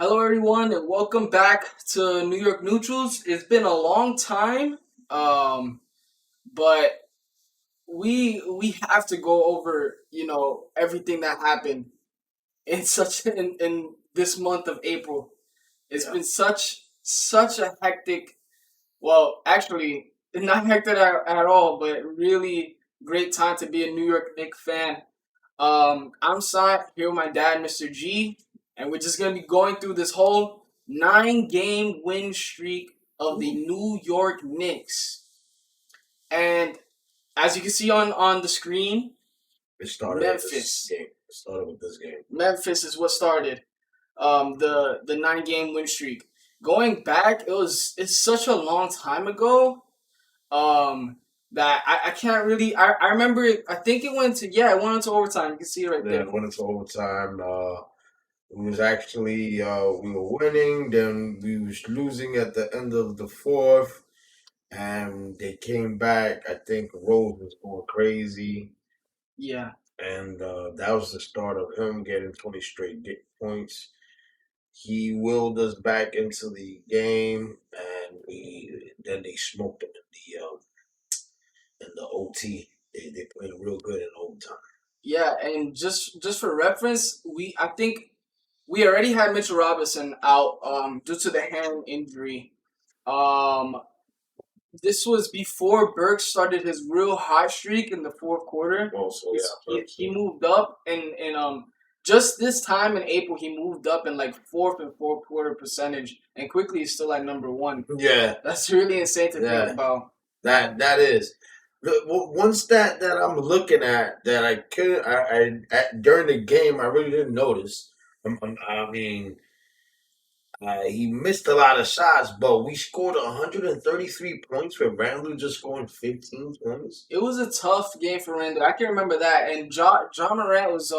Hello, everyone, and welcome back to New York Neutrals. It's been a long time, but we have to go over everything that happened in this month of April. It's been such a hectic. Well, actually, not hectic at all, but really great time to be a New York Knicks fan. I'm Sai here with my dad, Mr. G, and we're just gonna be going through this whole 9 game win streak of the New York Knicks. And as you can see on the screen, It started with this Memphis. game. It started with this game. Memphis is what started the 9 game win streak. Going back, it's such a long time ago. Um that I can't really I remember I think it went into overtime. You can see it right Then there. it went into overtime. It was actually we were winning, then we was losing at the end of the fourth, and they came back. I think Rose was going crazy, Yeah. and that was the start of him getting 20 straight points. He willed us back into the game, and we then they smoked him in the OT. They played real good in overtime. Yeah, and just for reference, I think we already had Mitchell Robinson out due to the hand injury. Um this was before Burke started his real hot streak in the fourth quarter. Also, yeah, He moved up and just this time in April he moved up in like fourth and fourth quarter percentage and quickly he's still at number one. yeah, That's really insane to think yeah. about. That is one stat that I'm looking at that I couldn't. During the game I really didn't notice. I mean, he missed a lot of shots, but we scored 133 points with Randall just scoring 15 points. It was a tough game for Randall. I can remember that. And John Morant was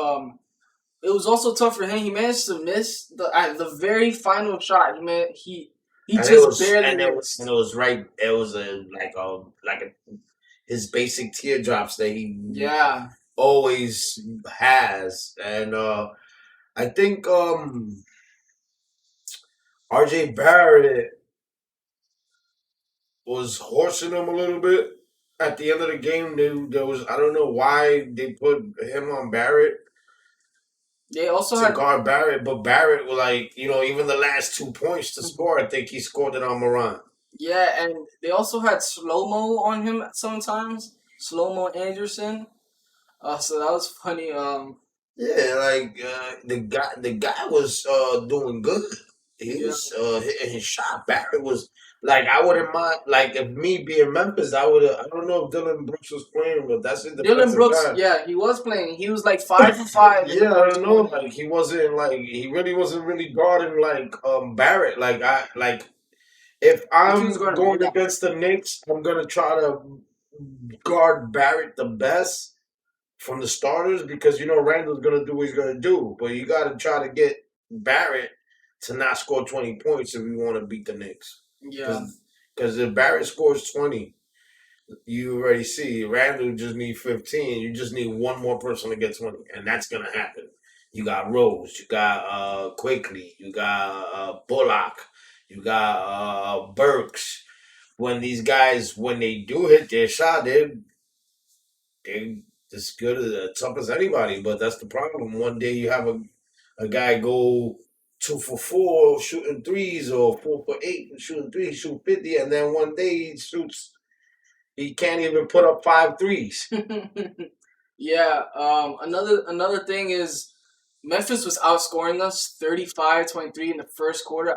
it was also tough for him. He managed to miss the very final shot. He And it just was barely and it was and missed. it was right. It was his basic teardrops that he Yeah. always has, and I think RJ Barrett was horsing him a little bit at the end of the game. There was I don't know why they put him on Barrett They also to had guard Barrett, but Barrett was like even the last 2 points to score, I think he scored it on Moran. yeah, and they also had slow mo on him sometimes. Slow mo Anderson. So that was funny. Yeah, like the guy was doing good. He Yeah. was hitting his shot. Barrett was like I wouldn't mind like if me being Memphis, I don't know if Dylan Brooks was playing, but that's his Dylan defensive Brooks, guy. yeah, he was playing. He was like 5 for 5 in the Yeah, I first don't know. quarter. Like he wasn't like he really wasn't really guarding like Barrett. Like if If he was I'm guarding going Brooks. against the Knicks, I'm gonna try to guard Barrett the best from the starters because Randall's gonna do what he's gonna do. But you gotta try to get Barrett to not score 20 points if you want to beat the Knicks. Yeah. Because if Barrett scores 20, you already see Randall just need 15. You just need one more person to get 20, and that's gonna happen. You got Rose, you got Quickly, you got Bullock, you got Burks. When these guys, when they do hit their shot, they as good as tough as anybody. But that's the problem. One day you have a guy go 2 for 4 shooting threes or 4 for 8 shooting threes, shoot 50, and then one day he can't even put up five threes. Yeah. Another thing is Memphis was outscoring us 35-23 in the first quarter.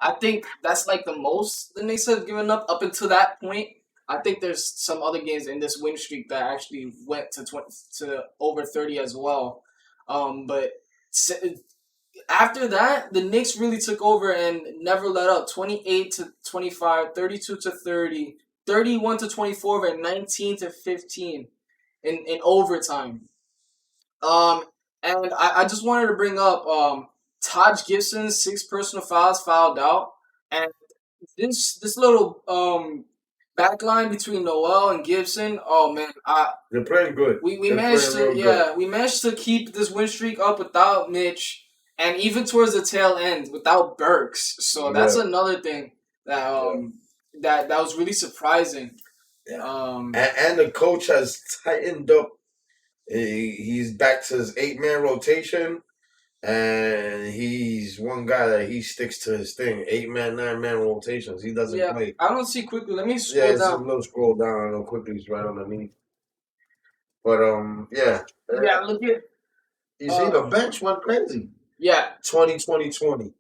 I think that's like the most the Knicks have given up until that point. I think there's some other games in this win streak that actually went to over 30 as well. But after that, the Knicks really took over and never let up. 28-25, 32-30, 31-24, and 19-15 in overtime. Um, and I just wanted to bring up Taj Gibson's 6 personal fouls fouled out, and this little backline between Noel and Gibson. Oh man, They're playing good. we They're managed playing to real good. we managed to keep this win streak up without Mitch, and even towards the tail end without Burks. So that's Yeah, another thing that yeah, that was really surprising. yeah. Um, And the coach has tightened up. He's back to his 8 man rotation, and he's one guy that he sticks to his thing. 8 man, 9 man rotations. He doesn't yeah, play. I don't see quickly. Let me Yeah, scroll it's a down. little scroll down. I know quickly. He's right underneath. But yeah. Yeah, look at You see, uh, the bench went crazy. yeah, 20, 20, 20.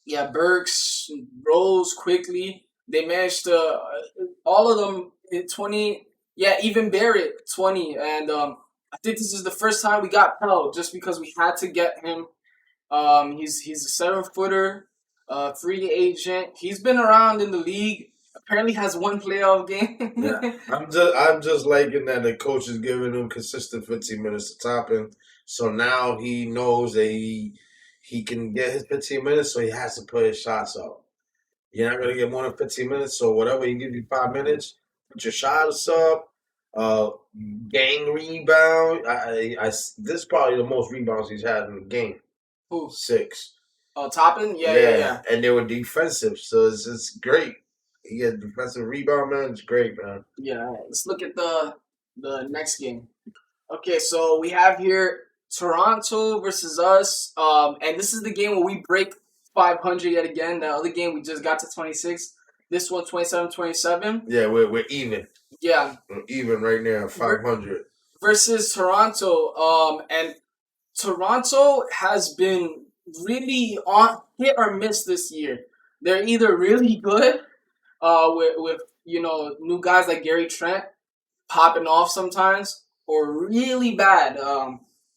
yeah, Burks rose quickly. They managed to all of them in 20. Yeah, even Barrett 20, and I think this is the first time we got Pell just because we had to get him. He's a 7 footer, free agent. He's been around in the league. Apparently, has one playoff Yeah, game. I'm just liking that the coach is giving him consistent 15 minutes to top him. So now he knows that he can get his 15 minutes, so he has to put his shots up. You're not gonna get more than 15 minutes, so whatever he gives you 5 minutes, put your shots up. Uh, gang rebound. This is probably the most rebounds he's had in the game. Who? 6. Oh, Toppin? Yeah, yeah, Yeah, yeah. and they were defensive, so it's great. He had defensive rebound, man. It's great, man. Yeah. All right, let's look at the next game. Okay, so we have here Toronto versus us. And this is the game where we break 500 yet again. The other game we just got to 26. This one 27-27. Yeah, we're even. Yeah. We're even right now, Ver- 500. versus Toronto. And Toronto has been really on hit or miss this year. They're either really good, with new guys like Gary Trent popping off sometimes, or really bad.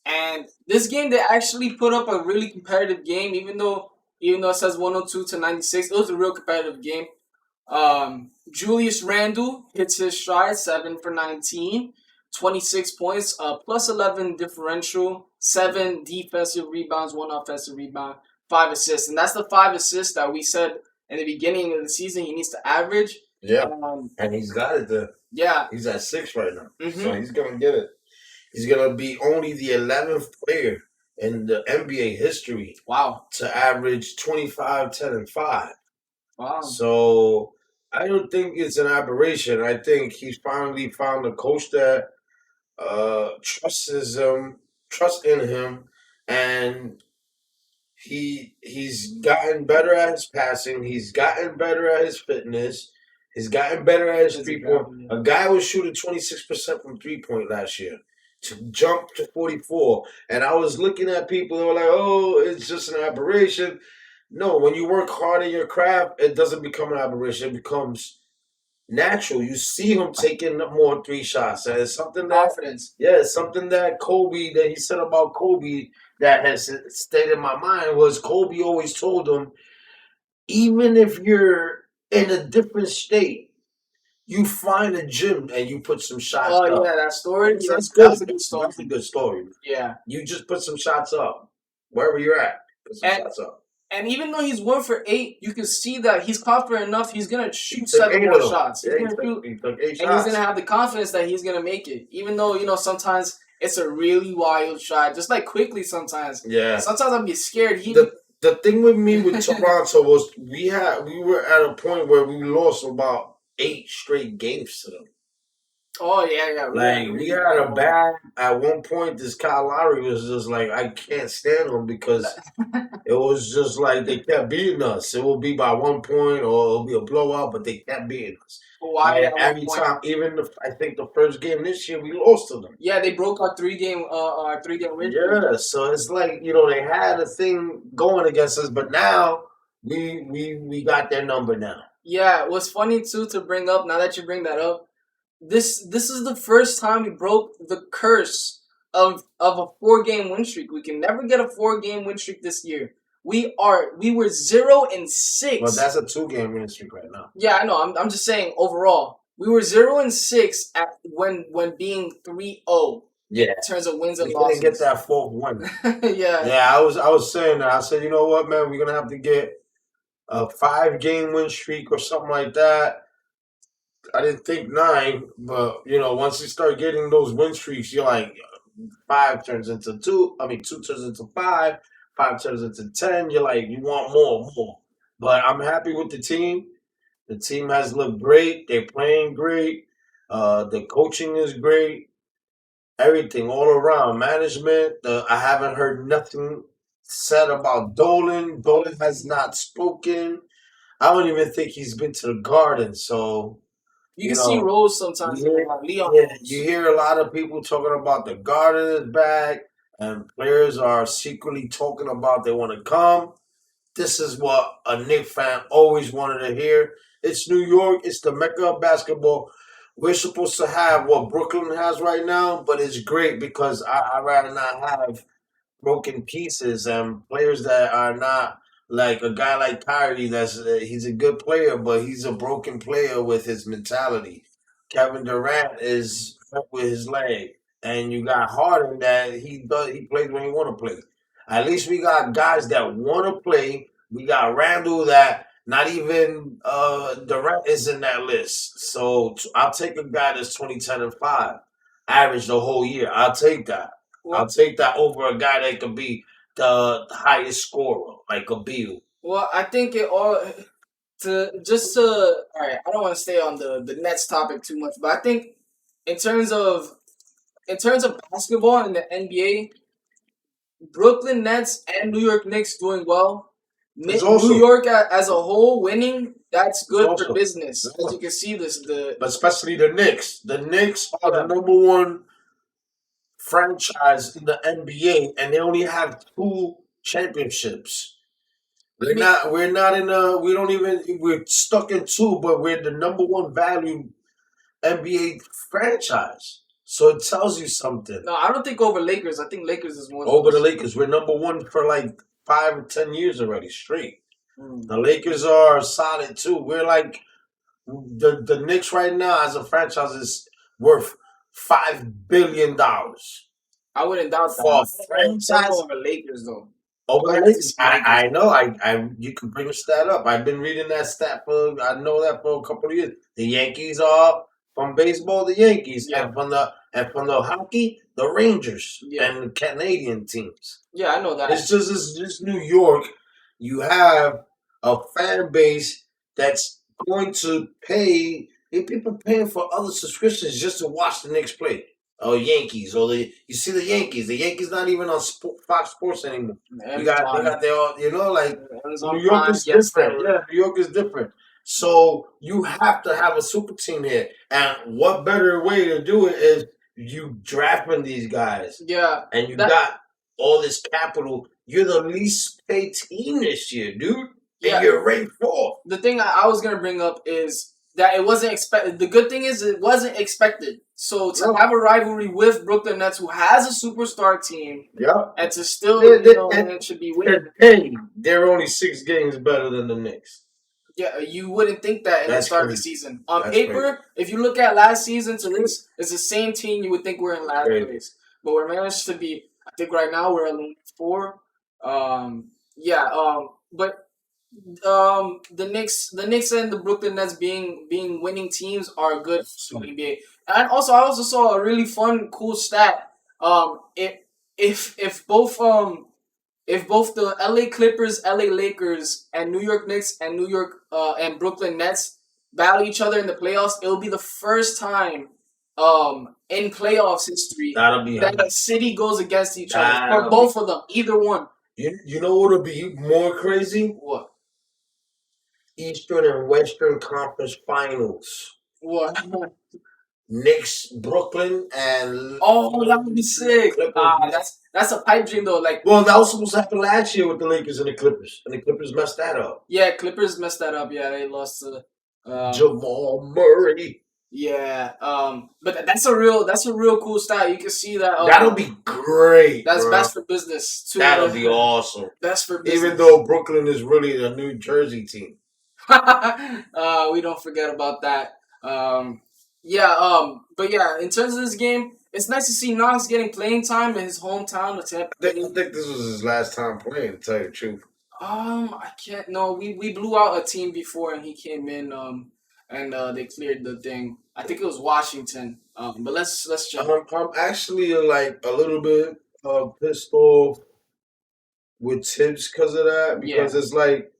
And this game they actually put up a really competitive game, even though it says 102-96, it was a real competitive game. Julius Randle hits his stride, 7 for 19, 26 points, plus 11 differential, 7 defensive rebounds, 1 offensive rebound, 5 assists, and that's the 5 assists that we said in the beginning of the season he needs to average. Yeah, Um, and he's got it there. yeah. He's at 6 right now, so Mm-hmm. he's gonna get it. He's gonna be only the 11th player in the NBA history Wow. to average 25, 10, and 5. Wow. So I don't think it's an aberration. I think he's finally found a coach that trust in him, and he's gotten better at his passing. He's gotten better at his fitness. He's gotten better at his That's 3 point. exactly it. A guy was shooting 26% from 3 point last year to jump to 44. And I was looking at people who were like, "Oh, it's just an aberration." No, when you work hard in your craft, it doesn't become an aberration. It becomes natural. You see him taking more 3 shots. And it's something that, Confidence. yeah, it's something that Kobe, that he said about Kobe, that has stayed in my mind, was Kobe always told him, even if you're in a different state, you find a gym and you put some shots Oh up. yeah, that story. That's, Yeah, that's that good. was a good story. That's a good story. Yeah, You just put some shots up wherever you're at. Put some and shots up. and even though he's 1 for 8, you can see that he's confident enough. He's gonna He shoot took seven 8 more of them. shots. He's Yeah, gonna shoot, he took 8 and he's shots. gonna have the confidence that he's gonna make it. Even though sometimes it's a really wild shot, just like quickly sometimes. Yeah. Sometimes I'd be scared. The thing with me with Toronto was we were at a point where we lost about 8 straight games to them. Oh yeah. Like we had a bad at one point. This Kyle Lowry was just like, I can't stand him because it was just like they kept beating us. It will be by 1 point or it'll be a blowout, but they kept beating us. Why And at one every point? time, even I think the first game this year, we lost to them. Yeah, they broke our 3-game win streak. Yeah, so it's like they had a thing going against us, but now we got their number now. Yeah, what's funny too to bring up now that you bring that up, this is the first time we broke the curse of a 4-game win streak. We can never get a 4-game win streak this year. We were 0-6. Well, that's a 2 game winning streak right now. Yeah, I know. I'm just saying overall. We were 0-6 at when being 3-0 Yeah, in terms of wins and we losses. didn't get that fourth one. Yeah. Yeah, I was saying that. I said, you know what, man, we're gonna have to get a 5 game win streak or something like that. I didn't think 9, but once you start getting those win streaks, you're like 5 turns into 2. I mean, 2 turns into 5. 5 turns into 10. You're like, you want more, more. But I'm happy with the team. The team has looked great. They're playing great. The coaching is great. Everything all around. Management. I haven't heard nothing said about Dolan. Dolan has not spoken. I don't even think he's been to the Garden. So You you can see know, Rose you sometimes. hear, Leon yeah, you Rose. hear a lot of people talking about the Garden is back, and players are secretly talking about they want to come. This is what a Knicks fan always wanted to hear. It's New York. It's the mecca of basketball. We're supposed to have what Brooklyn has right now, but it's great because I'd rather not have broken pieces and players that are not like a guy like Kyrie. He's a good player, but he's a broken player with his mentality. Kevin Durant is hurt with his leg, and you got Harden that he plays when he want to play. At least we got guys that want to play. We got Randall that not even Durant is in that list. So I'll take a guy that's 20, 10, and 5, average the whole year. I'll take that. I'll Well, take that over a guy that could be the highest scorer, like a Beal. well, I think it all to all right. I don't want to stay on the Nets topic too much, but I think in terms of in terms of basketball in the NBA, Brooklyn Nets and New York Knicks doing well. It's New awesome. York as a whole winning, that's It's good for awesome. business. As Yeah. you can see, this the But especially the Knicks. The Knicks are the yeah. number one franchise in the NBA, and they only have 2 championships. I mean, We're not in a. We don't even. We're stuck in 2, but we're the number one value NBA franchise. So it tells you something. no, I don't think over Lakers. I think Lakers is one of Over the those. Lakers, we're number one for like 5 or 10 years already straight. Hmm. The Lakers are solid too. We're like the Knicks right now as a franchise is worth $5 billion I wouldn't doubt that. for a I don't think franchise over Lakers though. I over would the have to Lakers. say Lakers. I know. I you can bring a stat up. I've been reading that stat for I know that for a couple of years. The Yankees are from baseball, the Yankees, Yeah, and from the hockey, the Rangers yeah, and the Canadian teams. yeah. I know that. It's just New York. You have a fan base that's going to pay. People paying for other subscriptions just to watch the Knicks play. Or Yankees, or you see the Yankees. The Yankees not even on Fox Sports anymore. They Amazon, got their own, like New Amazon York Prime, is Yes different. Network. Yeah, New York is different. So you have to have a super team here, and what better way to do it is you drafting these guys, Yeah, and you that got all this capital. You're the least paid team this year, dude, and yeah. you're ranked fourth. The thing I was gonna bring up is that it wasn't expected. The good thing is it wasn't expected. So to No, have a rivalry with Brooklyn Nets, who has a superstar team, yeah, and to still, they, they, and, it should be winning. and hey, they're only 6 games better than the Knicks. Yeah, you wouldn't think that in the That's start of the crazy. season. On That's crazy. paper, if you look at last season to this, it's the same team you would think we're in That's last crazy. place. But we're managed to be. I think right now we're 11-4. Yeah. But the Knicks and the Brooklyn Nets being winning teams are good for the NBA. And also, I also saw a really fun, cool stat. If if both the LA Clippers, LA Lakers, and New York Knicks and New York and Brooklyn Nets battle each other in the playoffs, it'll be the first time in playoffs history That'll be that a city goes against each other for that'll be. both of them, either one. You know what'll be more crazy? What? Eastern and Western Conference Finals. What? Knicks, Brooklyn, and Oh, that would be sick. Clippers. That's a pipe dream though. Like, Well, that was supposed to happen last year with the Lakers and the Clippers, and the Clippers messed that up. yeah, Clippers messed that up. Yeah, they lost to. Jamal Murray. Yeah. But that's a real cool stat. You can see that. That'll be great, That's bro. best for business too. That'll be awesome. Best for business. Even though Brooklyn is really a New Jersey team. We don't forget about that. Yeah. But yeah, in terms of this game, it's nice to see Knox getting playing time in his hometown of Tampa I Bay. think this was his last time playing, to tell you the truth. I can't. No, we blew out a team before, and he came in. And they cleared the thing. I think it was Washington. But let's check. I'm actually like a little bit pissed off with Tibbs because of that. Yeah, Because it's like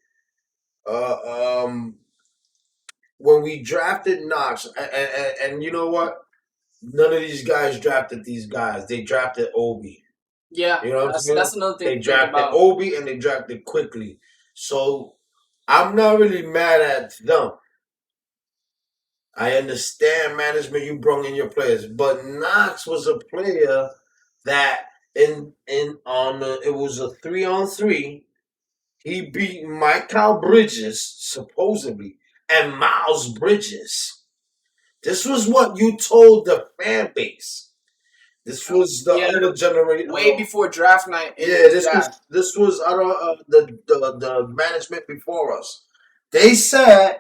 uh, um, when we drafted Knox, and you know what? None of these guys drafted these guys. They drafted Obi. yeah. You know what I'm saying? That's another thing They to think drafted about. Obi and they drafted quickly. So I'm not really mad at them. I understand management you brought in your players, but Knox was a player that in on it was a 3-on-3. He beat Michael Bridges supposedly and Miles Bridges. This was what you told the fan base. This was the Yeah, other generation. way before draft night in Yeah, the draft. this was I don't the management before us. They said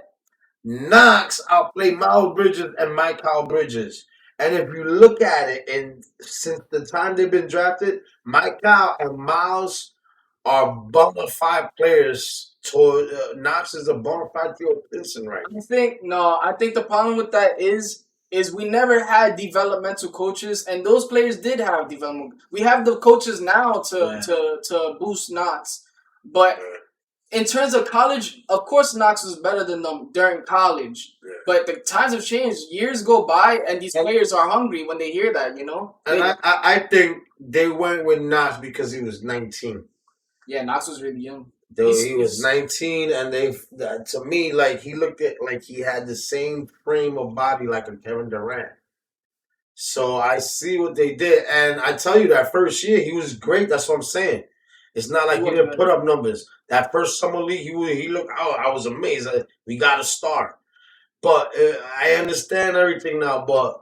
Knox outplayed Miles Bridges and Michael Bridges. And if you look at it, and since the time they've been drafted, Michael and Miles are bona fide players. Toward Knox is a bona fide field Pinson right now. I think the problem with that is we never had developmental coaches, and those players did have development. We have the coaches now Yeah. to boost Knox, but in terms of college, of course Knox was better than them during college. Yeah. But the times have changed. Years go by, and these And- players are hungry when they hear that. You know, And I think they went with Knox because he was 19. yeah, Knox was really young. Though he was 19, and they to me like he looked at like he had the same frame of body like a Kevin Durant. So I see what they did, and I tell you that first year he was great. That's what I'm saying. It's not like He he was didn't good. put up numbers. That first summer league, he looked. Oh, I was amazed. We got a star, but I understand everything now. But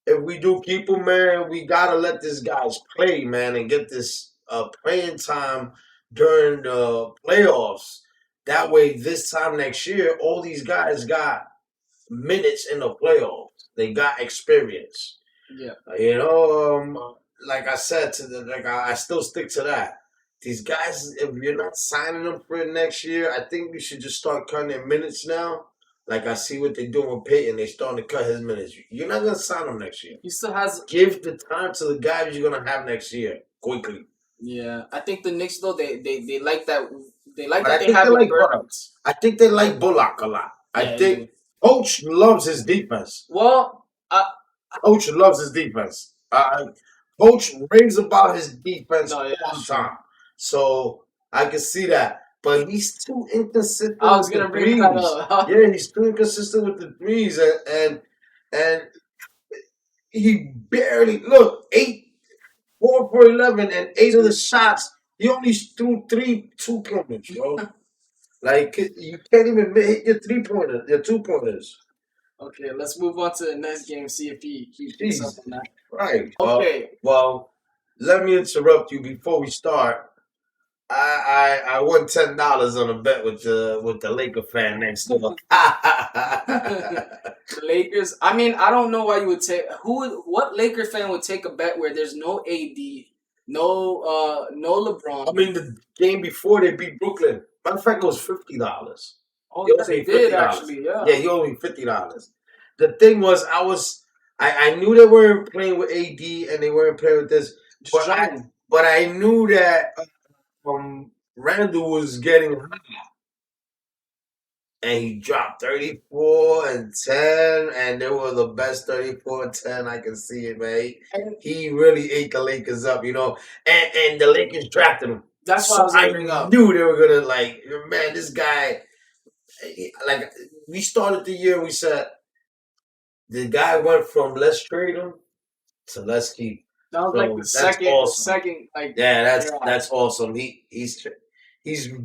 if we do keep him, man, we gotta let these guys play, man, and get this playing time during the playoffs. That way, this time next year, all these guys got minutes in the playoffs. They got experience. Yeah. You know, like I said to I still stick to that. These guys, if you're not signing them for next year, I think we should just start cutting their minutes now. Like I see what they're doing with Peyton, they starting to cut his minutes. You're not gonna sign him next year. He still has. Give the time to the guys you're gonna have next year quickly. Yeah, I think the Knicks though they like that. They like But I that they think they have like Bullock. Burns. I think they like Bullock a lot. I Yeah, they think do. Coach loves his defense. Well, Coach loves his defense. Coach raves about his defense no, yeah, all the that's true. time. So I can see that. But he's too inconsistent I was with the gonna bring that threes. up. Yeah, he's too inconsistent with the threes. And he barely look 4 for 11 and 8 of the shots. He only threw 2 pointers, bro. Like you can't even hit your 3 pointers, your 2 pointers. Okay, let's move on to the next game. See if he picks up Jeez, on that. right. Okay, Well, let me interrupt you before we start. I won $10 on a bet with the Laker fan next door. the Lakers. I mean, I don't know why you would take what Laker fan would take a bet where there's no AD, no LeBron. I mean, the game before they beat Brooklyn. Matter of fact, it was $50. Oh He yeah, owes they me did $50. actually. Yeah, Yeah, he owed me $50. The thing was, I knew they weren't playing with AD and they weren't playing with this, but just young. I knew that Randall was getting hot, and he dropped 34 and 10, and they were the best 34 and 10. I can see it, man. And He really ate the Lakers up, and the Lakers drafted him. that's what I So was I gonna bring up. knew they were gonna man, this guy. Like we started the year, we said the guy went from let's trade him to let's keep. That was like So that's the awesome. second, like Yeah, yeah. that's awesome. He's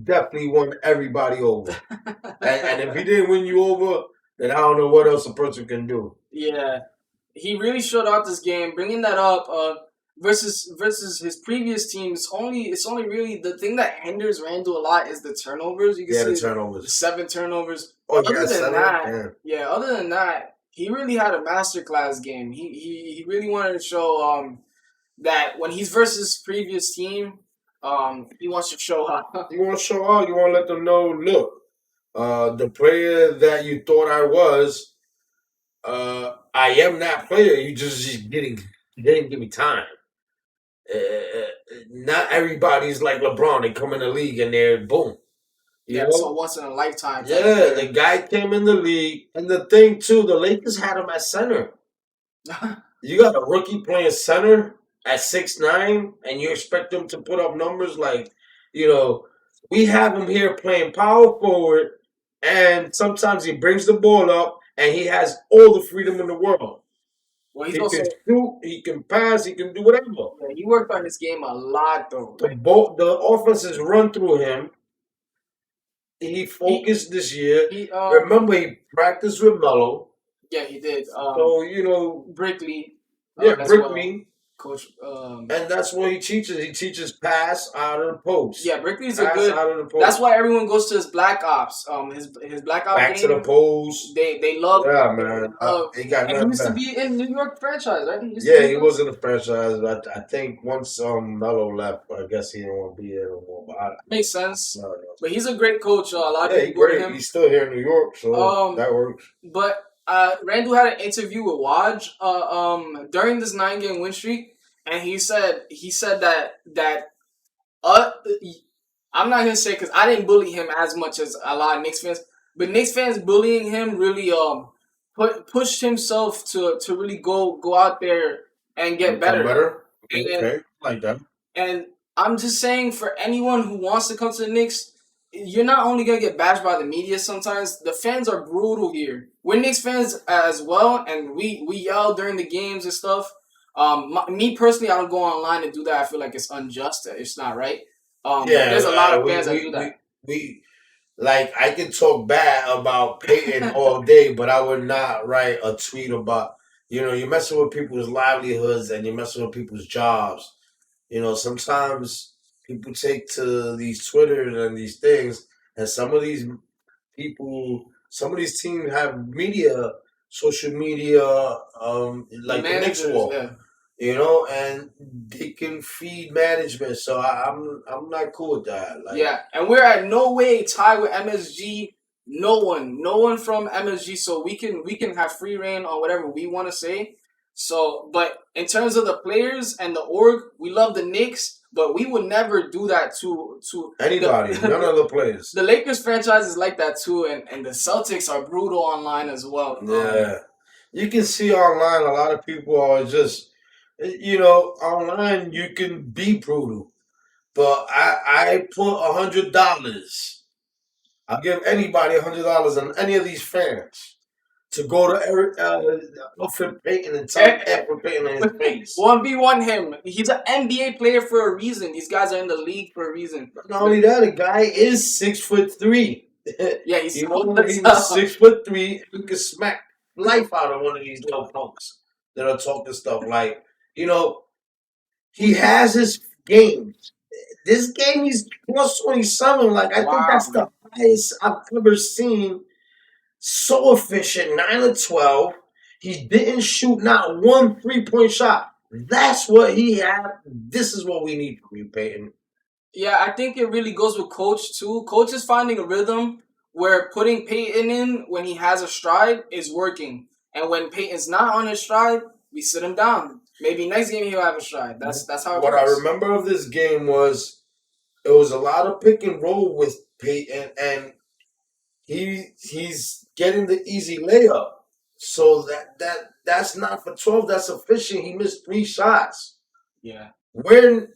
definitely won everybody over. And if he didn't win you over, then I don't know what else a person can do. Yeah, he really showed out this game, bringing that up. Versus his previous team, it's only really the thing that hinders Randall a lot is the turnovers. You can Yeah, see the the turnovers. 7 turnovers. Oh, Other yeah, than 7. that, Yeah. other than that, he really had a masterclass game. He really wanted to show that when he's versus previous team, he wants to show up. You want to show out. You want to let them know. Look, the player that you thought I was, I am that player. You just didn't give me time. Not everybody's like LeBron. They come in the league and they're boom. You Yeah, it's a know? once in a lifetime type of Yeah, the player. guy came in the league. And the thing, too, the Lakers had him at center. You got a rookie playing center at 6'9", and you expect him to put up numbers like, you know, we have him here playing power forward, and sometimes he brings the ball up, and he has all the freedom in the world. Well, he's He can also shoot, he can pass, he can do whatever. yeah, he worked on his game a lot though. Like The offenses run through him. He he focused this year. he Remember, he practiced with Melo. yeah, he did. So, Brickley yeah, as well. Brickley. Coach And that's what he teaches. He teaches pass out of the post. yeah, Brickley's a Pass good. out of the post. That's why everyone goes to his Black Ops. His Black Ops Back to the game. post. They love. Yeah, They man. love. He got And he nothing used to back. be in New York franchise, right? He used to Yeah, be he in was in the franchise. But I think once Melo left, I guess he didn't want to be there no more. But makes sense. I don't know. But he's a great coach. A lot of Yeah, he's people go to great. him. He's still here in New York, so Um, that works. but Randall had an interview with Waj during this 9 game win streak, and he said that uh I'm not gonna say because I didn't bully him as much as a lot of Knicks fans, but Knicks fans bullying him really pushed himself to really go out there and get Become better. better. And Okay, like that. and I'm just saying for anyone who wants to come to the Knicks, you're not only gonna get bashed by the media. Sometimes the fans are brutal here. We're Knicks fans as well, and we yell during the games and stuff. Me personally, I don't go online and do that. I feel like it's unjust. It's not right. But Yeah, there's a lot of we, fans that we, do we, that. we like I can talk bad about Peyton all day, but I would not write a tweet about you're messing with people's livelihoods and you're messing with people's jobs. Sometimes people take to these Twitters and these things, and some of these teams have social media, The like the Knicks managers, will, yeah. and they can feed management. So I'm not cool with that. Like, Yeah, and we're at no way tied with MSG. No one from MSG, so we can have free reign on whatever we want to say. So, but in terms of the players and the org, we love the Knicks, but we would never do that to anybody, none of the players. the Lakers franchise is like that too, and the Celtics are brutal online as well. Yeah, you can see online a lot of people are just, online you can be brutal. But I put $100. I'll give anybody $100 on any of these fans to go to Alfred Payton and tell Alfred Payton in his face. 1v1 him. He's an NBA player for a reason. These guys are in the league for a reason. Not only that, the guy is 6'3". Yeah, he's he's tough. 6'3". You can smack life out of one of these little punks that are talking stuff like, he has his games. This game he's plus 27. Like I think that's the Wow. highest I've ever seen. So efficient, 9 of 12. He didn't shoot not one 3-point shot. That's what he had. This is what we need from you, Peyton. Yeah, I think it really goes with coach too. Coach is finding a rhythm where putting Peyton in when he has a stride is working, and when Peyton's not on his stride, we sit him down. Maybe next game he'll have a stride. That's how it What I works. remember of this game was it was a lot of pick and roll with Peyton, and he's getting the easy layup. So that's not for 12. That's efficient. He missed 3 shots. Yeah. When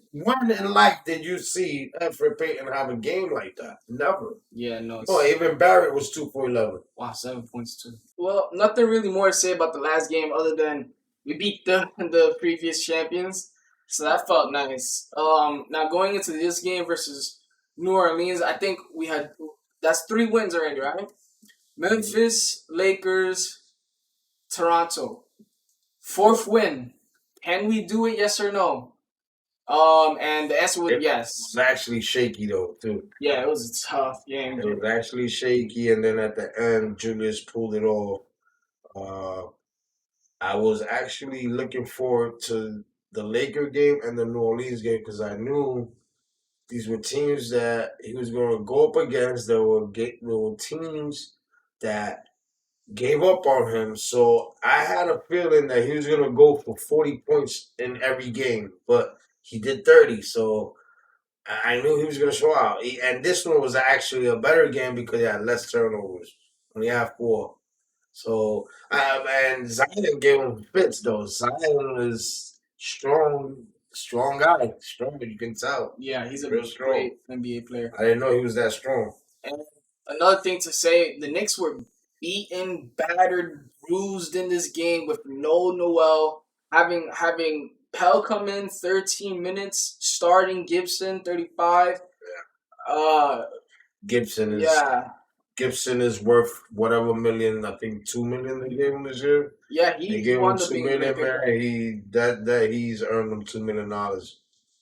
in life did you see Alfred Payton have a game like that? Never. Yeah, no. Oh, even Barrett was 2 for 11. Wow, 7 points too. Well, nothing really more to say about the last game other than we beat the previous champions, so that felt nice. Now going into this game versus New Orleans, I think we had that's 3 wins already, right? Memphis, Lakers, Toronto, 4th win. Can we do it? Yes or no? And the answer was It yes. was actually shaky though, too. Yeah, it was a tough game. It was actually shaky, and then at the end, Julius pulled it off. Uh, I was actually looking forward to the Laker game and the New Orleans game because I knew these were teams that he was going to go up against. There were teams that gave up on him. So I had a feeling that he was going to go for 40 points in every game. But He did 30, so I knew he was going to show out. And this one was actually a better game because he had less turnovers. Only had four. So, and Zion gave him fits though. Zion is strong, strong guy. Strong, you can tell. Yeah, he's a Real strong. great NBA player. I didn't know he was that strong. And another thing to say, the Knicks were beaten, battered, bruised in this game with no Noel, having Pell come in 13 minutes, starting Gibson 35. Uh, Gibson is yeah, Gibson is worth whatever million. I think 2 million they gave him this year. yeah, They he gave him wound up two being a great million, pickup. man. That he's earned them $2 million.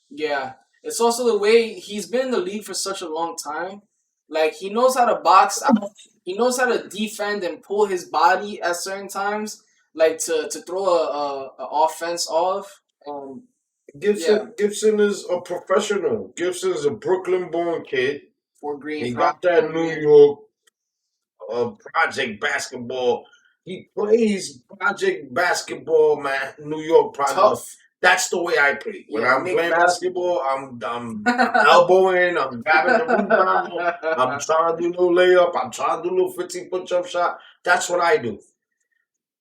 Yeah, it's also the way he's been in the league for such a long time. Like he knows how to box out. He knows how to defend and pull his body at certain times, like to throw a offense off. Yeah, Gibson is a professional. Gibson is a Brooklyn-born kid. Fort Greene, He proud got that born New here. York project basketball. He plays project basketball, man. New York project. Tough. That's the way I play. When Yeah, I'm Nick playing basketball. basketball, I'm elbowing, I'm grabbing the rebound, I'm trying to do a little layup, I'm trying to do a little 15-foot jump shot. That's what I do.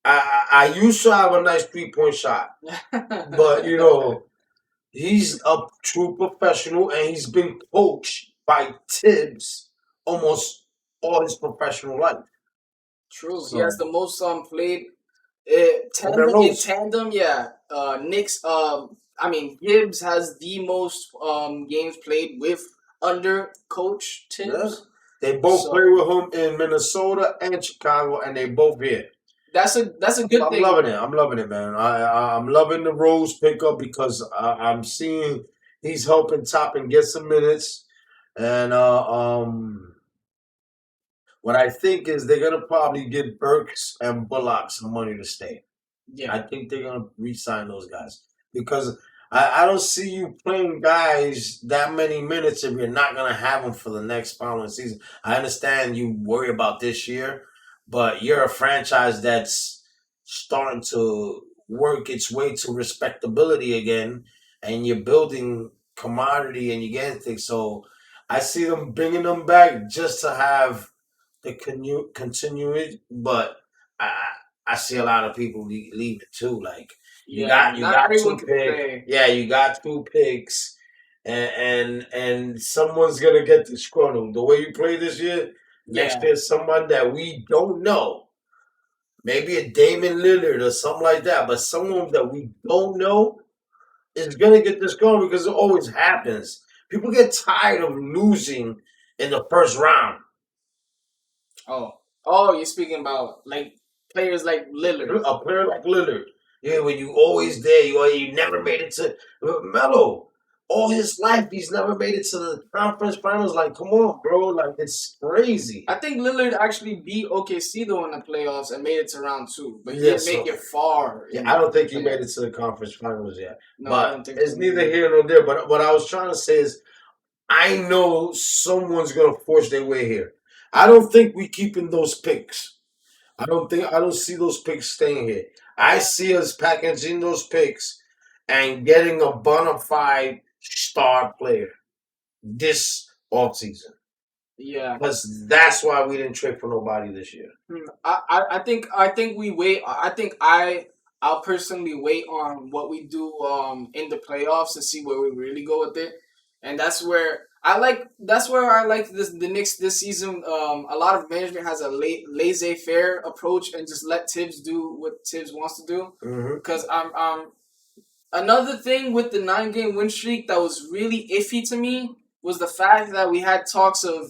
I used to have a nice 3-point shot, but he's a true professional and he's been coached by Tibbs almost all his professional life. True. He has So the most played in the tandem in rows, tandem. Yeah. Knicks. I mean Gibbs has the most games played with under Coach yeah, Tibbs. they both play So with him in Minnesota and Chicago, and they both here. that's a good I'm thing. loving it. I'm loving it, man. I'm loving the Rose pickup because I'm seeing he's helping Toppin get some minutes, and what I think is they're gonna probably give Burks and Bullock some money to stay. I Yeah. think they're gonna re-sign those guys because I don't see you playing guys that many minutes if you're not gonna have them for the next following season. I understand you worry about this year, but you're a franchise that's starting to work its way to respectability again, and you're building commodity and you're getting things. So I see them bringing them back just to have the continuity, but I I see a lot of people leaving too. Like Yeah. you Not got everyone two can picks, stay. yeah, you got two picks, and someone's gonna get disgruntled. The way you play this year, next Yeah. year someone that we don't know, maybe a Damon Lillard or something like that, but someone that we don't know is gonna get disgruntled because it always happens. People get tired of losing in the first round. Oh. Oh, you're speaking about like players like Lillard. A player like Lillard, yeah, when you always there, you never made it to Melo. All his life, he's never made it to the conference finals. Like, come on, bro, like it's crazy. I think Lillard actually beat OKC though in the playoffs and made it to round two, but he Yeah, didn't make so it far yeah, in I don't the think he made it playoffs. to the conference finals yet. No, I But don't think so it's neither either. here nor there. But what I was trying to say is, I know someone's gonna force their way here. I don't think we keeping those picks. I don't see those picks staying here. I see us packaging those picks and getting a bona fide star player this offseason. Yeah. Because that's why we didn't trade for nobody this year. I think we wait. I'll personally wait on what we do in the playoffs to see where we really go with it, and that's where I like the Knicks this season. A lot of management has a laissez faire approach and just let Tibbs do what Tibbs wants to do. Mm-hmm. Because another thing with the 9 game win streak that was really iffy to me was the fact that we had talks of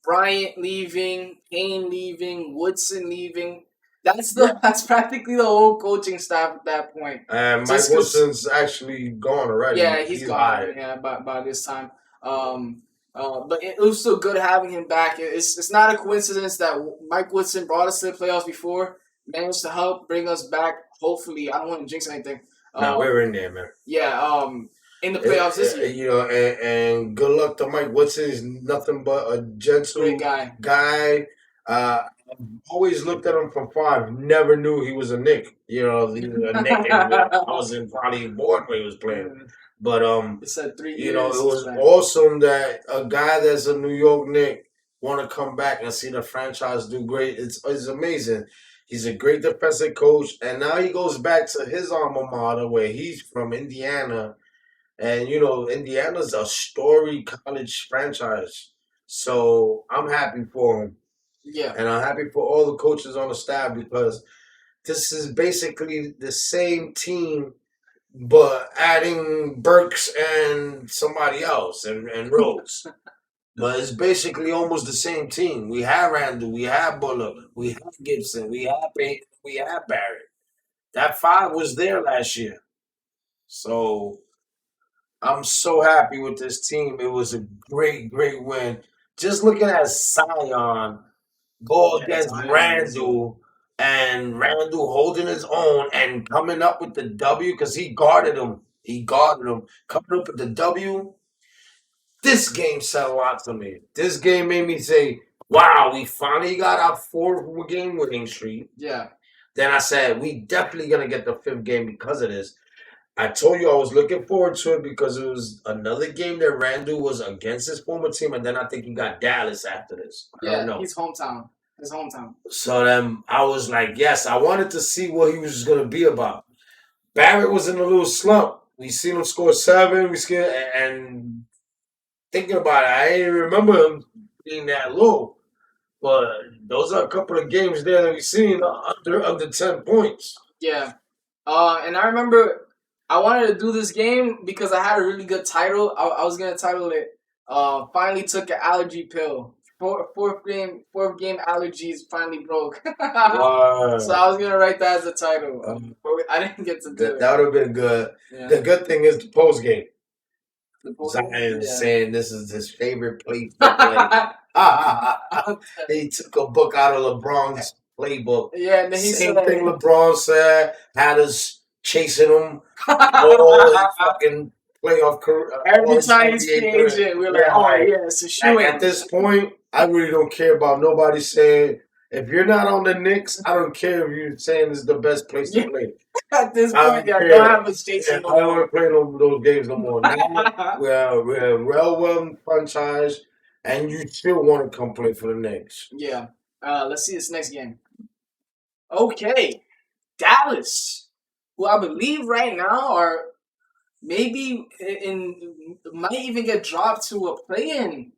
Bryant leaving, Payne leaving, Woodson leaving. Yeah. That's practically the whole coaching staff at that point. And Mike Just because, Wilson's actually gone already. yeah, he's He's gone. hired. Yeah, by this time. But it was still good having him back. It's not a coincidence that Mike Woodson brought us to the playoffs before, managed to help bring us back. Hopefully, I don't want to jinx anything. Now Um, we're in there, man. yeah, in the playoffs this year. And good luck to Mike Woodson. He's nothing but a Great gentle guy. guy. I've always looked at him from far. Never knew he was a Nick. He was a Nick, and I wasn't probably born when he was playing. But He said three you know, years it he's was been. awesome that a guy that's a New York Knick want to come back and see the franchise do great. It's amazing. He's a great defensive coach, and now he goes back to his alma mater where he's from, Indiana. And you know, Indiana's a storied college franchise, so I'm happy for him, Yeah. and I'm happy for all the coaches on the staff because this is basically the same team but adding Burks and somebody else and Rose. But it's basically almost the same team. We have Randall, we have Bullock, we have Gibson, we have Payton, we have Barrett. That five was there last year. So I'm so happy with this team. It was a great, great win. Just looking at Sion go Yeah, against Zion was Randall and Randall holding his own and coming up with the W because he guarded him. He guarded him. Coming up with the W. This game said a lot to me. This game made me say, wow, we finally got our fourth game winning streak. yeah. Then I said, we definitely going to get the fifth game because of this. I told you I was looking forward to it because it was another game that Randall was against his former team, and then I think he got Dallas after this. I don't Yeah, know. he's hometown. His hometown. So then I was like, yes, I wanted to see what he was going to be about. Barrett was in a little slump. We seen him score 7. We scared, and thinking about it, I didn't remember him being that low. But those are a couple of games there that we seen under 10 points. Yeah. And I remember I wanted to do this game because I had a really good title. I was gonna title it finally took an allergy pill. Fourth game allergies finally broke. So I was gonna write that as a title. But I didn't get to do it. That would have been good. Yeah. The good thing is the post game. The post- Zion yeah. saying this is his favorite place to play. He took a book out of LeBron's playbook. Yeah, and then he Same said, thing LeBron said, had us chasing him all his fucking playoff career. every time he's free agent, we're like, oh yeah, it's a shoe At this point, I really don't care about nobody saying, if you're not on the Knicks, I don't care if you're saying it's the best place to play. At this I point, don't I care. don't have a station. I don't want to play those games no more. Now we're a well-run franchise, and you still want to come play for the Knicks. Yeah. Let's see this next game. Okay, Dallas, who I believe right now are maybe might even get dropped to a play-in.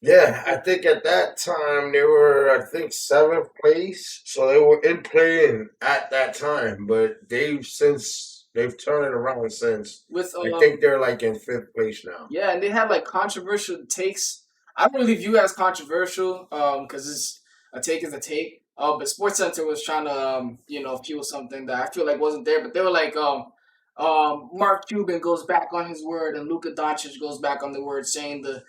Yeah, I think at that time they were, I think, 7th place, so they were in play-in at that time. But they've turned it around since. With I think they're like in 5th place now. Yeah, and they had like controversial takes. I don't really view it as controversial, because it's a take is a take. But Sports Center was trying to fuel something that I feel like wasn't there. But they were like, Mark Cuban goes back on his word, and Luka Doncic goes back on the word, saying the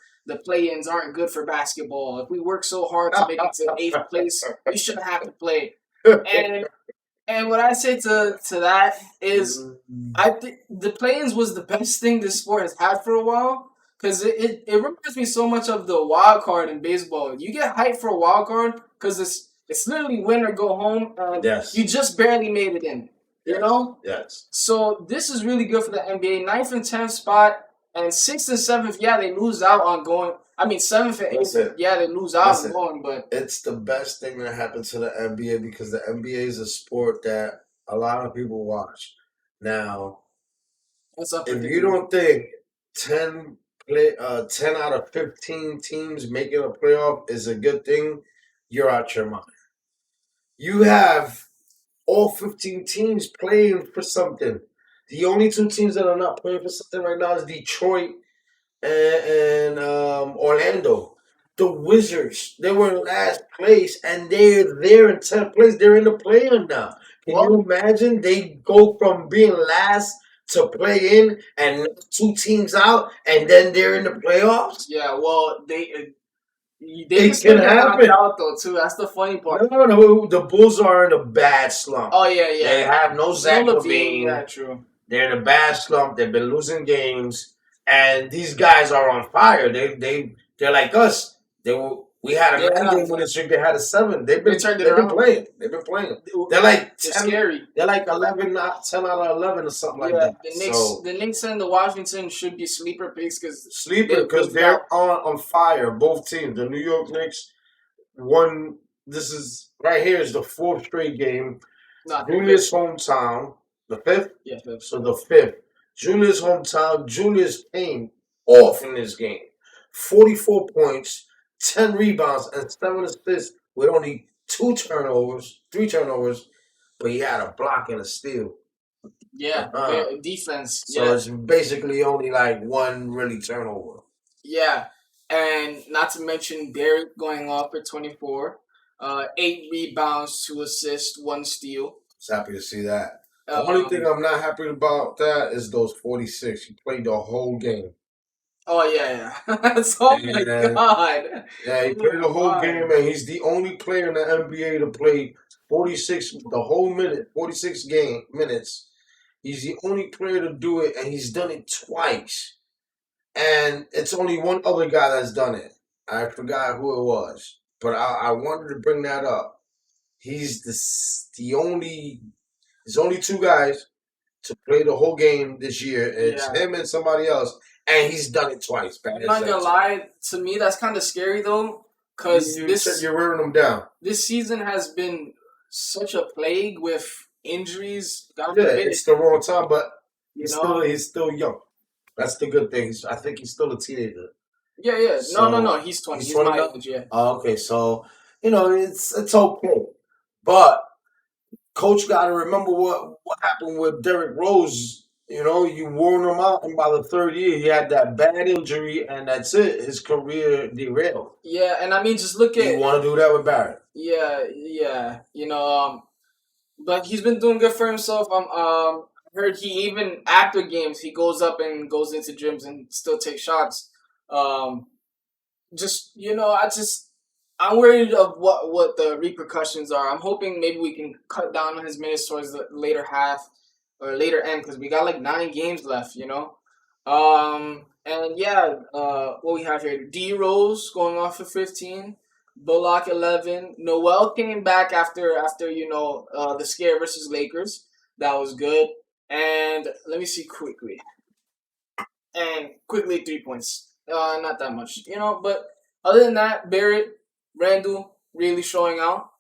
play-ins aren't good for basketball. If we work so hard to make it to 8th place, we shouldn't have to play. And what I say to that is, I think the play-ins was the best thing this sport has had for a while. Because it reminds me so much of the wild card in baseball. You get hyped for a wild card because it's literally win or go home. And you just barely made it in. You know? Yes. So this is really good for the NBA. 9th and 10th spot, and 6th and 7th, yeah, they lose out on going. I mean, 7th and 8th, yeah, they lose out on going. But it's the best thing that happened to the NBA because the NBA is a sport that a lot of people watch. Now, if you don't think 10 out of 15 teams making a playoff is a good thing, you're out your mind. You have all 15 teams playing for something. The only 2 teams that are not playing for something right now is Detroit and Orlando. The Wizards, they were in last place, and they're there in 10th place. They're in the play-in now. Can you imagine? They go from being last to play in and 2 teams out, and then they're in the playoffs? Yeah, well, they can happen. Out though too. That's the funny part. No, the Bulls are in a bad slump. Oh yeah. They have no Zach LaVine. Yeah, true. They're in a bad slump. They've been losing games, and these guys are on fire. They're like us. We We had a Yeah, 9 game winning streak. They had a 7. They've they been turned it they've been around. playing. They've been playing. They're like They're 10. scary. They're like 11, 10 out of 11 or something like Yeah, that. The So Knicks and the Washington should be sleeper picks because sleeper they because both got they're on fire. Both teams. The New York Knicks won. This is right here is the fourth straight game. not the fifth. Julius hometown, the fifth. Yeah, fifth. So the fifth. Julius hometown. Julius came off in this game. 44 points, 10 rebounds, and 7 assists with only 3 turnovers, but he had a block and a steal. Yeah, Uh-huh. defense. So Yeah, it's basically only like one really turnover. yeah, and not to mention Derek going off for 24, 8 rebounds, 2 assists, 1 steal. Just happy to see that. The only thing I'm not happy about that is those 46. He played the whole game. Oh yeah, yeah. Oh my god. Yeah, he played the whole game, and he's the only player in the NBA to play 46 the whole 46 minutes. He's the only player to do it, and he's done it twice. And it's only one other guy that's done it. I forgot who it was, but I wanted to bring that up. He's the only. There's only 2 guys to play the whole game this year. It's Yeah. him and somebody else, and he's done it twice. I'm not gonna lie. To me, that's kind of scary though, because You're wearing them down. this season has been such a plague with injuries. God Yeah, forbid, it's the wrong time, but you know. he's still young. That's the good thing. I think he's still a teenager. Yeah, yeah. So, No. He's 20. he's He's 20 my now? age. Yeah. Oh, okay, so it's okay, but coach got to remember what happened with Derrick Rose. You wore him out, and by the third year, he had that bad injury, and that's it. His career derailed. Yeah, and I mean, just look You at. want to do that with Barrett? Yeah, yeah. But he's been doing good for himself. I heard he even after games he goes up and goes into gyms and still takes shots. Um, just I'm worried of what the repercussions are. I'm hoping maybe we can cut down on his minutes towards the later half or later end because we got like 9 games left. And yeah, what we have here: D Rose going off for 15, Bullock 11. Noel came back after the scare versus Lakers. That was good. And let me see quickly. And quickly 3 points. Not that much, But other than that, Barrett, Randall really showing out,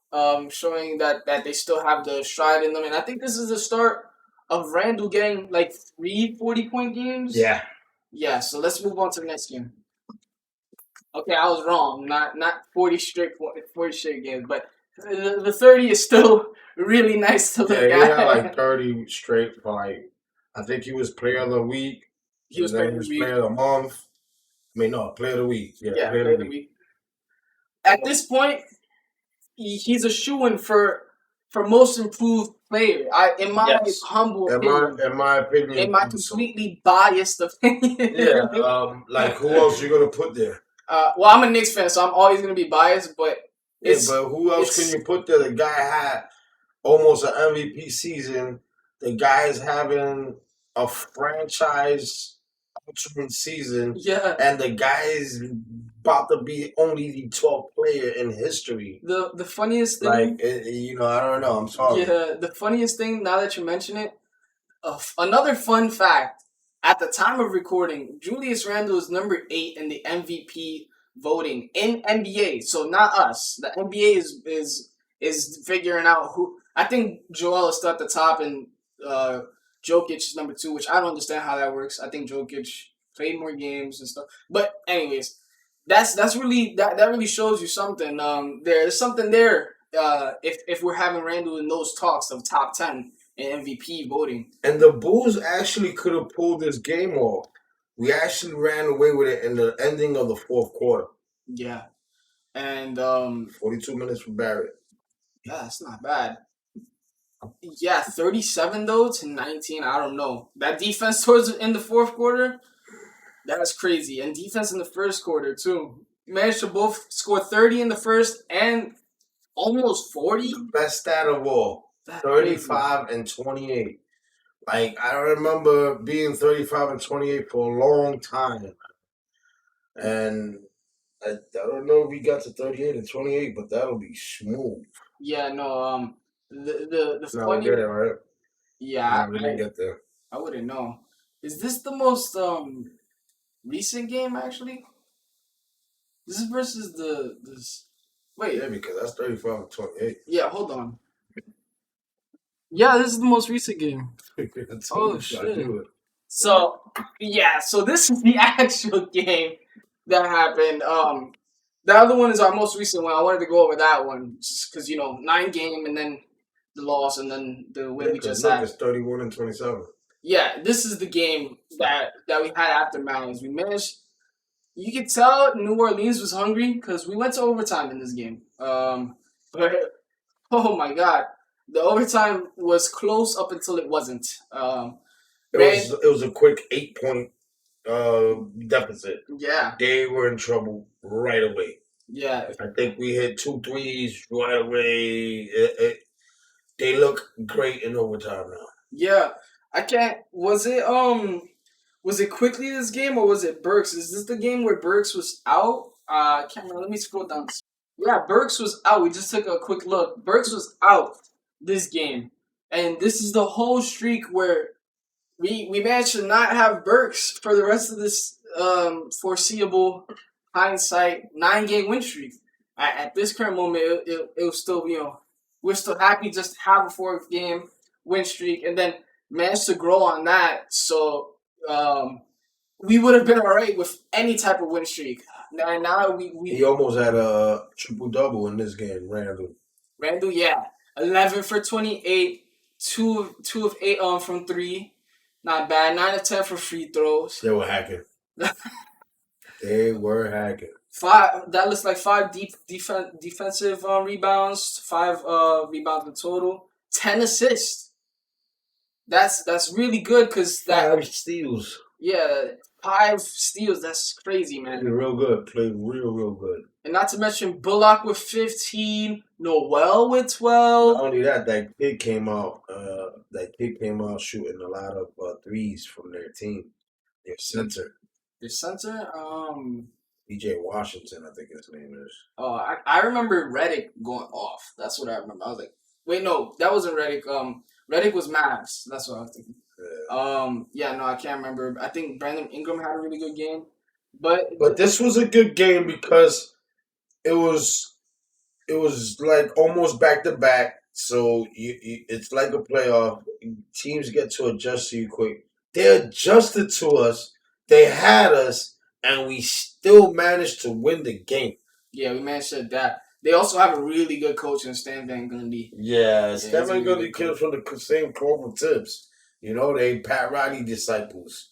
showing that they still have the stride in them, and I think this is the start of Randall getting like 3 40-point games. Yeah. Yeah. So let's move on to the next game. Okay, I was wrong. Not 40 straight games, but the 30 is still really nice to look Yeah, he at. had like 30 straight for like, I think he was player of the week. He was and then he was player of the month. I mean, no, player of the week. Yeah, player of the week. At this point, he's a shoo-in for most improved player. In my humble opinion, in my opinion, in my completely biased opinion. Yeah. Like who else you gonna put there? Well, I'm a Knicks fan, so I'm always gonna be biased. But but who else can you put there? The guy had almost an MVP season. The guy is having a franchise altering season. Yeah. And the guy is about to be only the 12th player in history. The funniest thing, like I don't know. I'm sorry. Yeah, the funniest thing now that you mention it, another fun fact. At the time of recording, Julius Randle is number 8 in the MVP voting in NBA. So not us. The NBA is figuring out who. I think Joel is still at the top, and Jokic is number 2, which I don't understand how that works. I think Jokic played more games and stuff. But anyways, that's really that really shows you something. There's something there. If we're having Randle in those talks of top 10 in MVP voting. And the Bulls actually could have pulled this game off. We actually ran away with it in the ending of the fourth quarter. Yeah. And 42 minutes for Barrett. Yeah, that's not bad. Yeah, 37 though to 19. I don't know. That defense towards in the fourth quarter, that's crazy. And defense in the first quarter too. Managed to both score 30 in the first and almost 40. Best stat of all. That's 35 crazy. And 28. Like I remember being 35 and 28 for a long time. And I don't know if we got to 38 and 28, but that'll be smooth. Yeah, no. The No, we funny. didn't, right? Yeah, No, we didn't get there. I wouldn't know. Is this the most recent game actually? This is versus the this. Wait, Yeah, because that's 35 and 28. yeah, hold on. Yeah, this is the most recent game. I told Oh you, I shit. knew it. So yeah, so this is the actual game that happened. The other one is our most recent one. I wanted to go over that one because 9 game and then the loss and then the win Yeah, we because just look, had. it's 31 and 27. Yeah, this is the game that we had after Malice. We managed. You could tell New Orleans was hungry because we went to overtime in this game. But oh my god, the overtime was close up until it wasn't. It Man, was it was a quick 8 point deficit. yeah, They were in trouble right away. yeah, I think we hit two threes right away. They look great in overtime now. yeah. I can't. Was it quickly this game or was it Burks? Is this the game where Burks was out? I can't remember. Let me scroll down. Yeah, Burks was out. We just took a quick look. Burks was out this game, and this is the whole streak where we managed to not have Burks for the rest of this foreseeable hindsight 9 game win streak. At this current moment, it was still we're still happy just to have a 4 game win streak and then managed to grow on that. So we would have been alright with any type of win streak. Now He almost had a triple double in this game, Randall. Randall, yeah, 11 for 28, two of 8 from 3. Not bad. 9 of 10 for free throws. They were hacking. They were hacking. Five. That looks like 5 defensive rebounds. 5 rebounds in total. 10 assists. That's really good because that 5 steals. yeah 5 steals. That's crazy, Played man. real good. Played real good. And not to mention Bullock with 15, Noel with Not 12. only that, that kid came out. That kid came out shooting a lot of threes from their team. Their center, The center. DJ Washington, I think his name is. Oh, I remember Reddick going off. That's what I remember. I was like, wait, no, that wasn't Reddick. Reddick was Mavs. That's what I was thinking. Yeah, no, I can't remember. I think Brandon Ingram had a really good game, But this was a good game because it was like almost back to back. So it's like a playoff. Teams get to adjust to you quick. They adjusted to us. They had us, and we still managed to win the game. yeah, we managed to adapt. They also have a really good coach in Stan Van Gundy. Yeah, he's a Stephen really Gully good kids coach. from the same Clover Tips. You know, they Pat Riley disciples.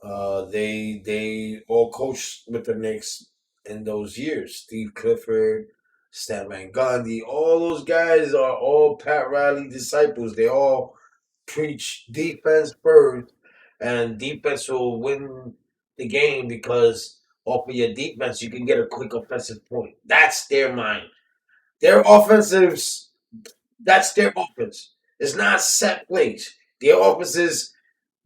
They all coached with the Knicks in those years. Steve Clifford, Stan Van Gundy, all those guys are all Pat Riley disciples. They all preach defense first, and defense will win the game because off of your defense you can get a quick offensive point. That's their mind. Their offensives. That's their offense. It's not set plays. Their offense is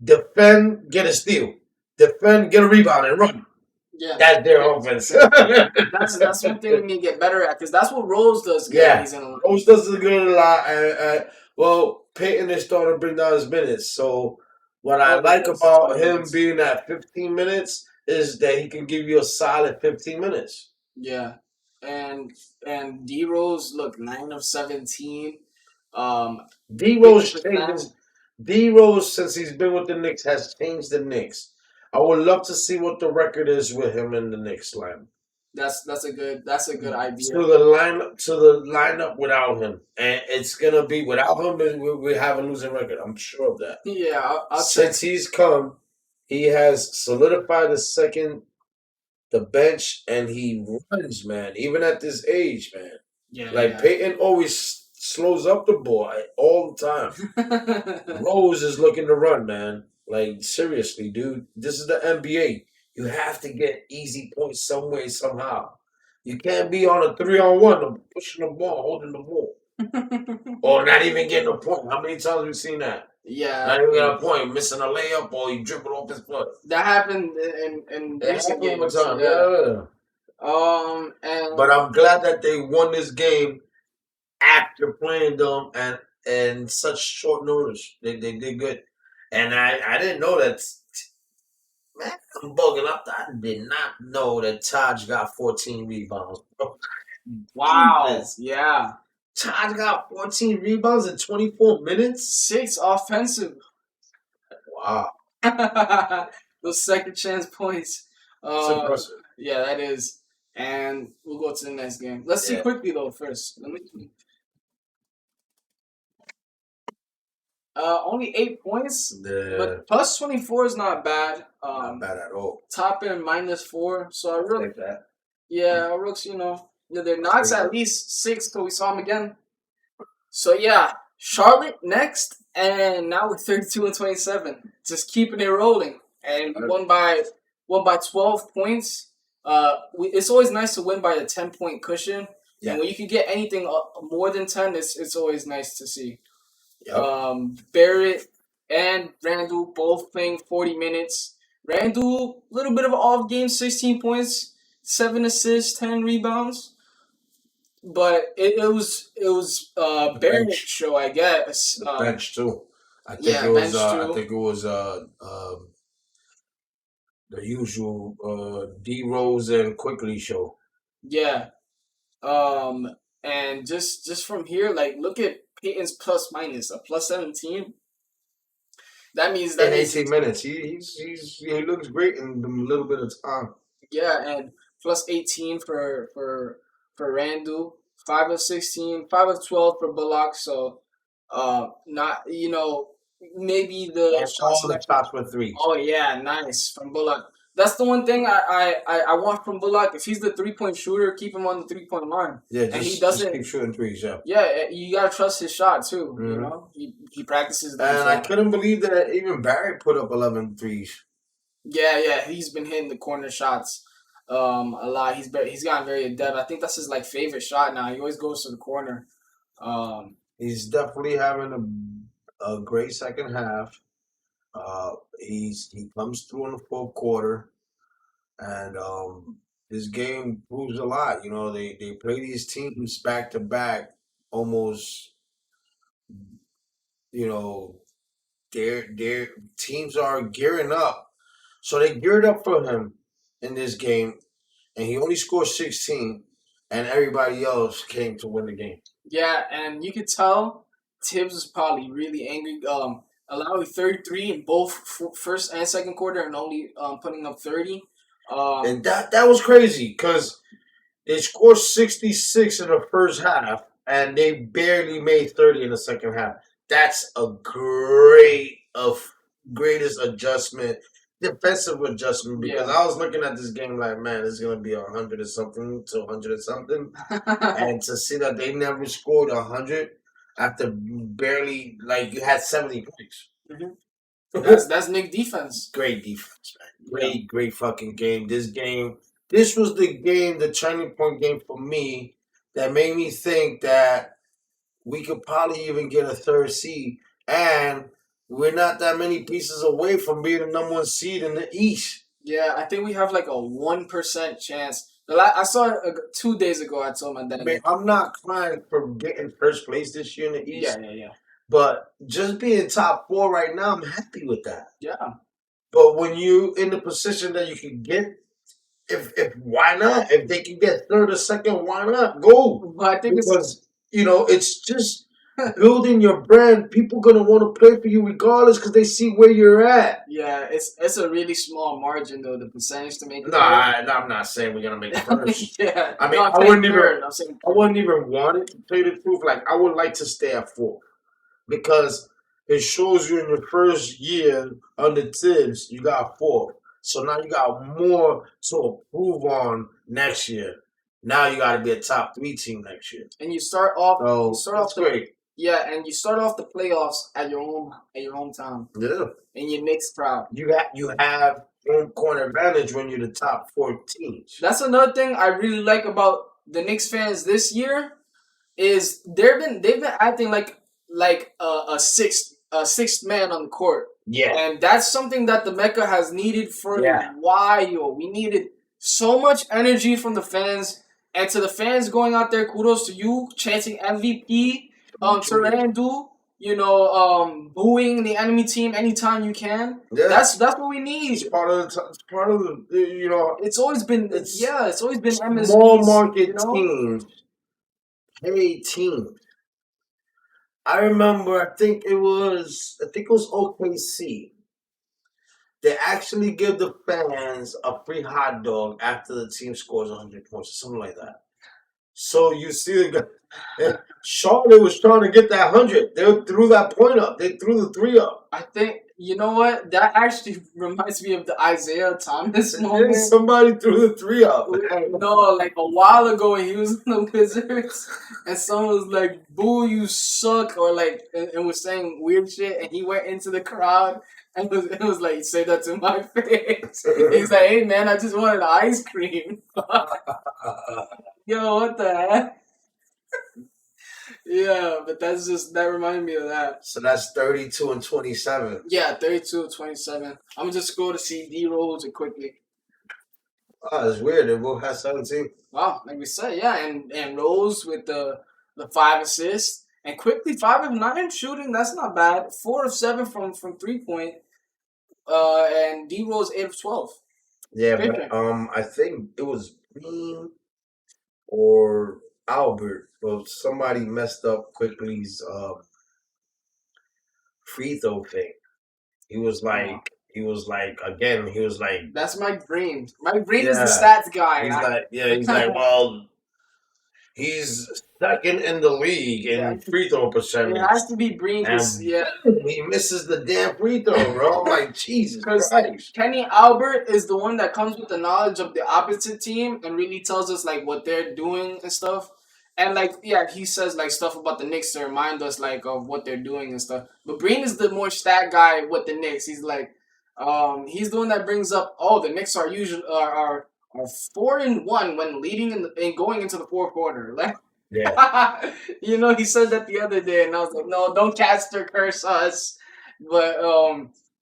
defend, get a steal. Defend, get a rebound, and run. Yeah, That's their offense. that's one thing we need to get better at because that's what Rose does. Good when Yeah. he's in a Rose does a good a lot. Well, Peyton is starting to bring down his minutes. So what I like That's about 20 him minutes. being at 15 minutes is that he can give you a solid 15 minutes. Yeah, and D Rose look 9 of 17. Um, D Rose 50%. changes. D Rose, since he's been with the Knicks, has changed the Knicks. I would love to see what the record is with him in the Knicks line. That's a good idea. To the lineup without him, and it's gonna be without him. We have a losing record. I'm sure of that. Yeah, I'll check. Since he's come, he has solidified the bench, and he runs, man. Even at this age, man. Yeah, Like Peyton always slows up the ball all the time. yeah. Rose is looking to run, man. Like seriously, dude. This is the NBA. You have to get easy points some way, somehow. You can't be on a 3-on-1 pushing the ball, holding the ball. Or not even getting a point. How many times have we seen that? Yeah, Not even getting a point, missing a layup or he dribbled off his foot. that happened in It recent happened one games. time, Yeah. yeah. But And I'm glad that they won this game after playing them and such short notice. They did good, and I didn't know that. Man, I'm bugging up. I did not know that Taj got 14 rebounds, bro. wow, Jesus. yeah, Taj got 14 rebounds in 24 minutes? 6 offensive. Wow. Those second chance points. It's Uh, impressive. yeah, that is. And we'll go to the next game. Let's see Yeah. quickly though first. Let me. Only 8 points, The but plus 24 is not bad. Not bad at all. Top end -4. So I I'll really, take that. yeah, our Rooks, yeah, they're Knox Pretty at good. least 6 till we saw him again. So yeah, Charlotte next, and now we're 32-27, just keeping it rolling, and we won by 12 points. It's always nice to win by a 10 point cushion, Yeah. and when you can get anything more than 10, it's always nice to see. Yep. Barrett and Randall both playing 40 minutes. Randall, a little bit of an off game, 16 points, 7 assists, 10 rebounds. But it was The Barrett's bench. show, I guess. The bench too. Yeah, bench I too. think it was the usual D Rose and Quickly show. Yeah. Um, and just from here, like look at Peyton's plus minus a plus 17. That means In that means 18 minutes. He looks great in a little bit of time. yeah, and plus 18 for Randall, 5 of 16, 5 of 12 for Bullock. So, not maybe the And shot all the selection. shots were threes. Oh yeah, nice from Bullock. That's the one thing I want from Bullock. If he's the 3 point shooter, keep him on the 3 point line. Yeah, And he just doesn't. keep shooting threes, yeah. Yeah, you gotta trust his shot too. Hmm. He practices them. And I So couldn't believe that even Barrett put up 11 threes. yeah, he's been hitting the corner shots a lot. He's gotten very adept. I think that's his like favorite shot now. He always goes to the corner. Um, He's definitely having a great second half. He comes through in the fourth quarter, and this game proves a lot. You know, they play these teams back to back, almost. You know, their teams are gearing up, so they geared up for him in this game, and he only scored 16, and everybody else came to win the game. yeah, and you could tell Tibbs was probably really angry. Allowing 33 in both first and second quarter, and only putting up 30. And that was crazy because they scored 66 in the first half, and they barely made 30 in the second half. That's a greatest adjustment, defensive adjustment. Because Yeah. I was looking at this game like, man, it's gonna be 100 or something to 100 or something, and to see that they never scored 100 after barely like you had 70 points. Mhm. That's Nick defense. Great defense, man. Yeah. Great fucking game. This was the game, the turning point game for me that made me think that we could probably even get a third seed. And we're not that many pieces away from being the number one seed in the East. Yeah, I think we have like a 1% chance. I saw it 2 days ago. I told my dad. I mean, I'm not crying for getting first place this year in the East, Yeah. but just being top four right now, I'm happy with that. Yeah. But when you in the position that you can get, if why not? If they can get third or second, why not go? But I think Because it's just building your brand. People gonna want to play for you regardless because they see where you're at. yeah, it's a really small margin though, the percentage to make it. I'm not saying we're gonna make first. Yeah. I mean, No, I'm I saying wouldn't even. third. I'm saying I wouldn't even want it to tell you the truth. Like I would like to stay at four because it shows you in your first year under Tibbs you got four. So now you got more to improve on next year. Now you got to be a top three team next year. And you start off. So You start that's off the great. yeah, and you start off the playoffs at your hometown, Yeah, and your Knicks crowd. you have home court advantage when you're the top four teams. That's another thing I really like about the Knicks fans this year is they've been acting like a sixth man on the court. Yeah, And that's something that the Mecca has needed for Yeah. a while. We needed So much energy from the fans, and to the fans going out there, kudos to you, chanting MVP. To Randu, booing the enemy team anytime you can. Yeah, That's what we it's need. part of it's part of It's always been it's it's always been small MSV's. market teams, hey teams. I remember. I think it was OKC. They actually give the fans a free hot dog after the team scores 100 points or something like that. So you see the guy. And Charlotte was trying to get that 100. They threw that point up. They threw the three up. I think you know what that actually reminds me of the Isaiah Thomas And moment. somebody threw the three up. No, like a while ago when he was in the Wizards, and someone was like, "Boo, you suck," or like, and was saying weird shit, and he went into the crowd and it was like, "Say that to my face." He's like, "Hey man, I just wanted ice cream." Yo, what the heck? Yeah, but that reminded me of that. So that's 32 and 27. Yeah, 32-27. I'm gonna just go to see D Rose quickly. Oh, it's weird. They both had 17. Wow, like we said, yeah, and Rose with the 5 assists and quickly 5 of 9 shooting. That's not bad. 4 of 7 from 3 point. And D Rose 8 of 12. Yeah, Pitching. but I think it was Green or Albert. Well, somebody messed up quickly's free throw thing. He was like, again, he was like, That's Mike Green. Mike Green is the yeah. stats guy. He's like, well, he's second in the league Yeah, in free throw it percentage, has to be Green because and he misses the damn free throw, bro. I'm like, Jesus Because Christ. Kenny Albert is the one that comes with the knowledge of the opposite team and really tells us like what they're doing and stuff. And like yeah, he says like stuff about the Knicks to remind us like of what they're doing and stuff. But Green is the more stat guy with the Knicks. He's like, he's the one that brings up, oh, the Knicks are usually are 4-1 when leading and going into the fourth quarter. Like, Yeah. he said that the other day, and I was like, no, don't caster curse us. But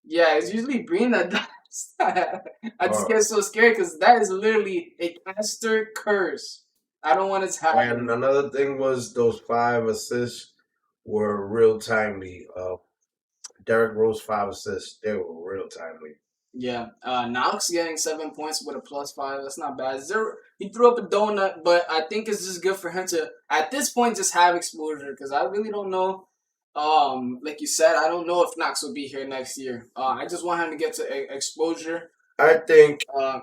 yeah, it's usually Green that does that. I just get so scared because that is literally a caster curse. I don't want it to happen. And another thing was those 5 assists were real timely. Derrick Rose 5 assists, they were real timely. Yeah, Knox getting 7 points with a +5. That's not bad. He threw up a donut, but I think it's just good for him to, at this point, just have exposure because I really don't know. Like you said, I don't know if Knox will be here next year. I just want him to get to exposure. I think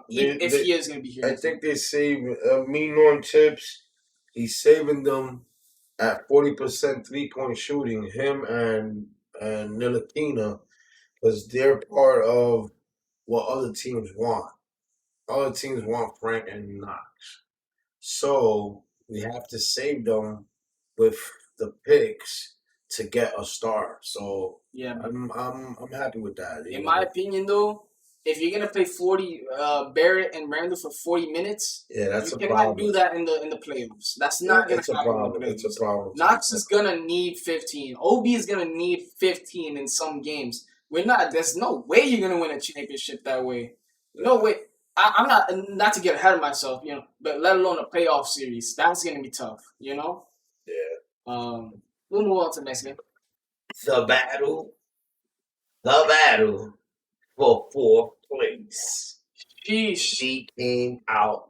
If he is going to be here. I think they save me Norm Tips. He's saving them at 40% 3-point shooting. Him and Nilakina, because they're part of what other teams want. Other teams want Frank and Knox. So we have to save them with the picks to get a star. So Yeah, I'm happy with that. in my opinion, though, if you're gonna play 40 Barrett and Randall for 40 minutes, yeah, that's you a cannot problem. do that in the playoffs. That's not gonna It's a happen problem. in the It's a playoffs. problem. Knox is gonna need 15. OB is gonna need 15 in some games. We're not. There's no way you're gonna win a championship that way. No way. I'm not to get ahead of myself, but let alone a playoff series. That's gonna be tough, Yeah. We'll move on to the next game. The battle. The battle for fourth place. Sheesh. She came out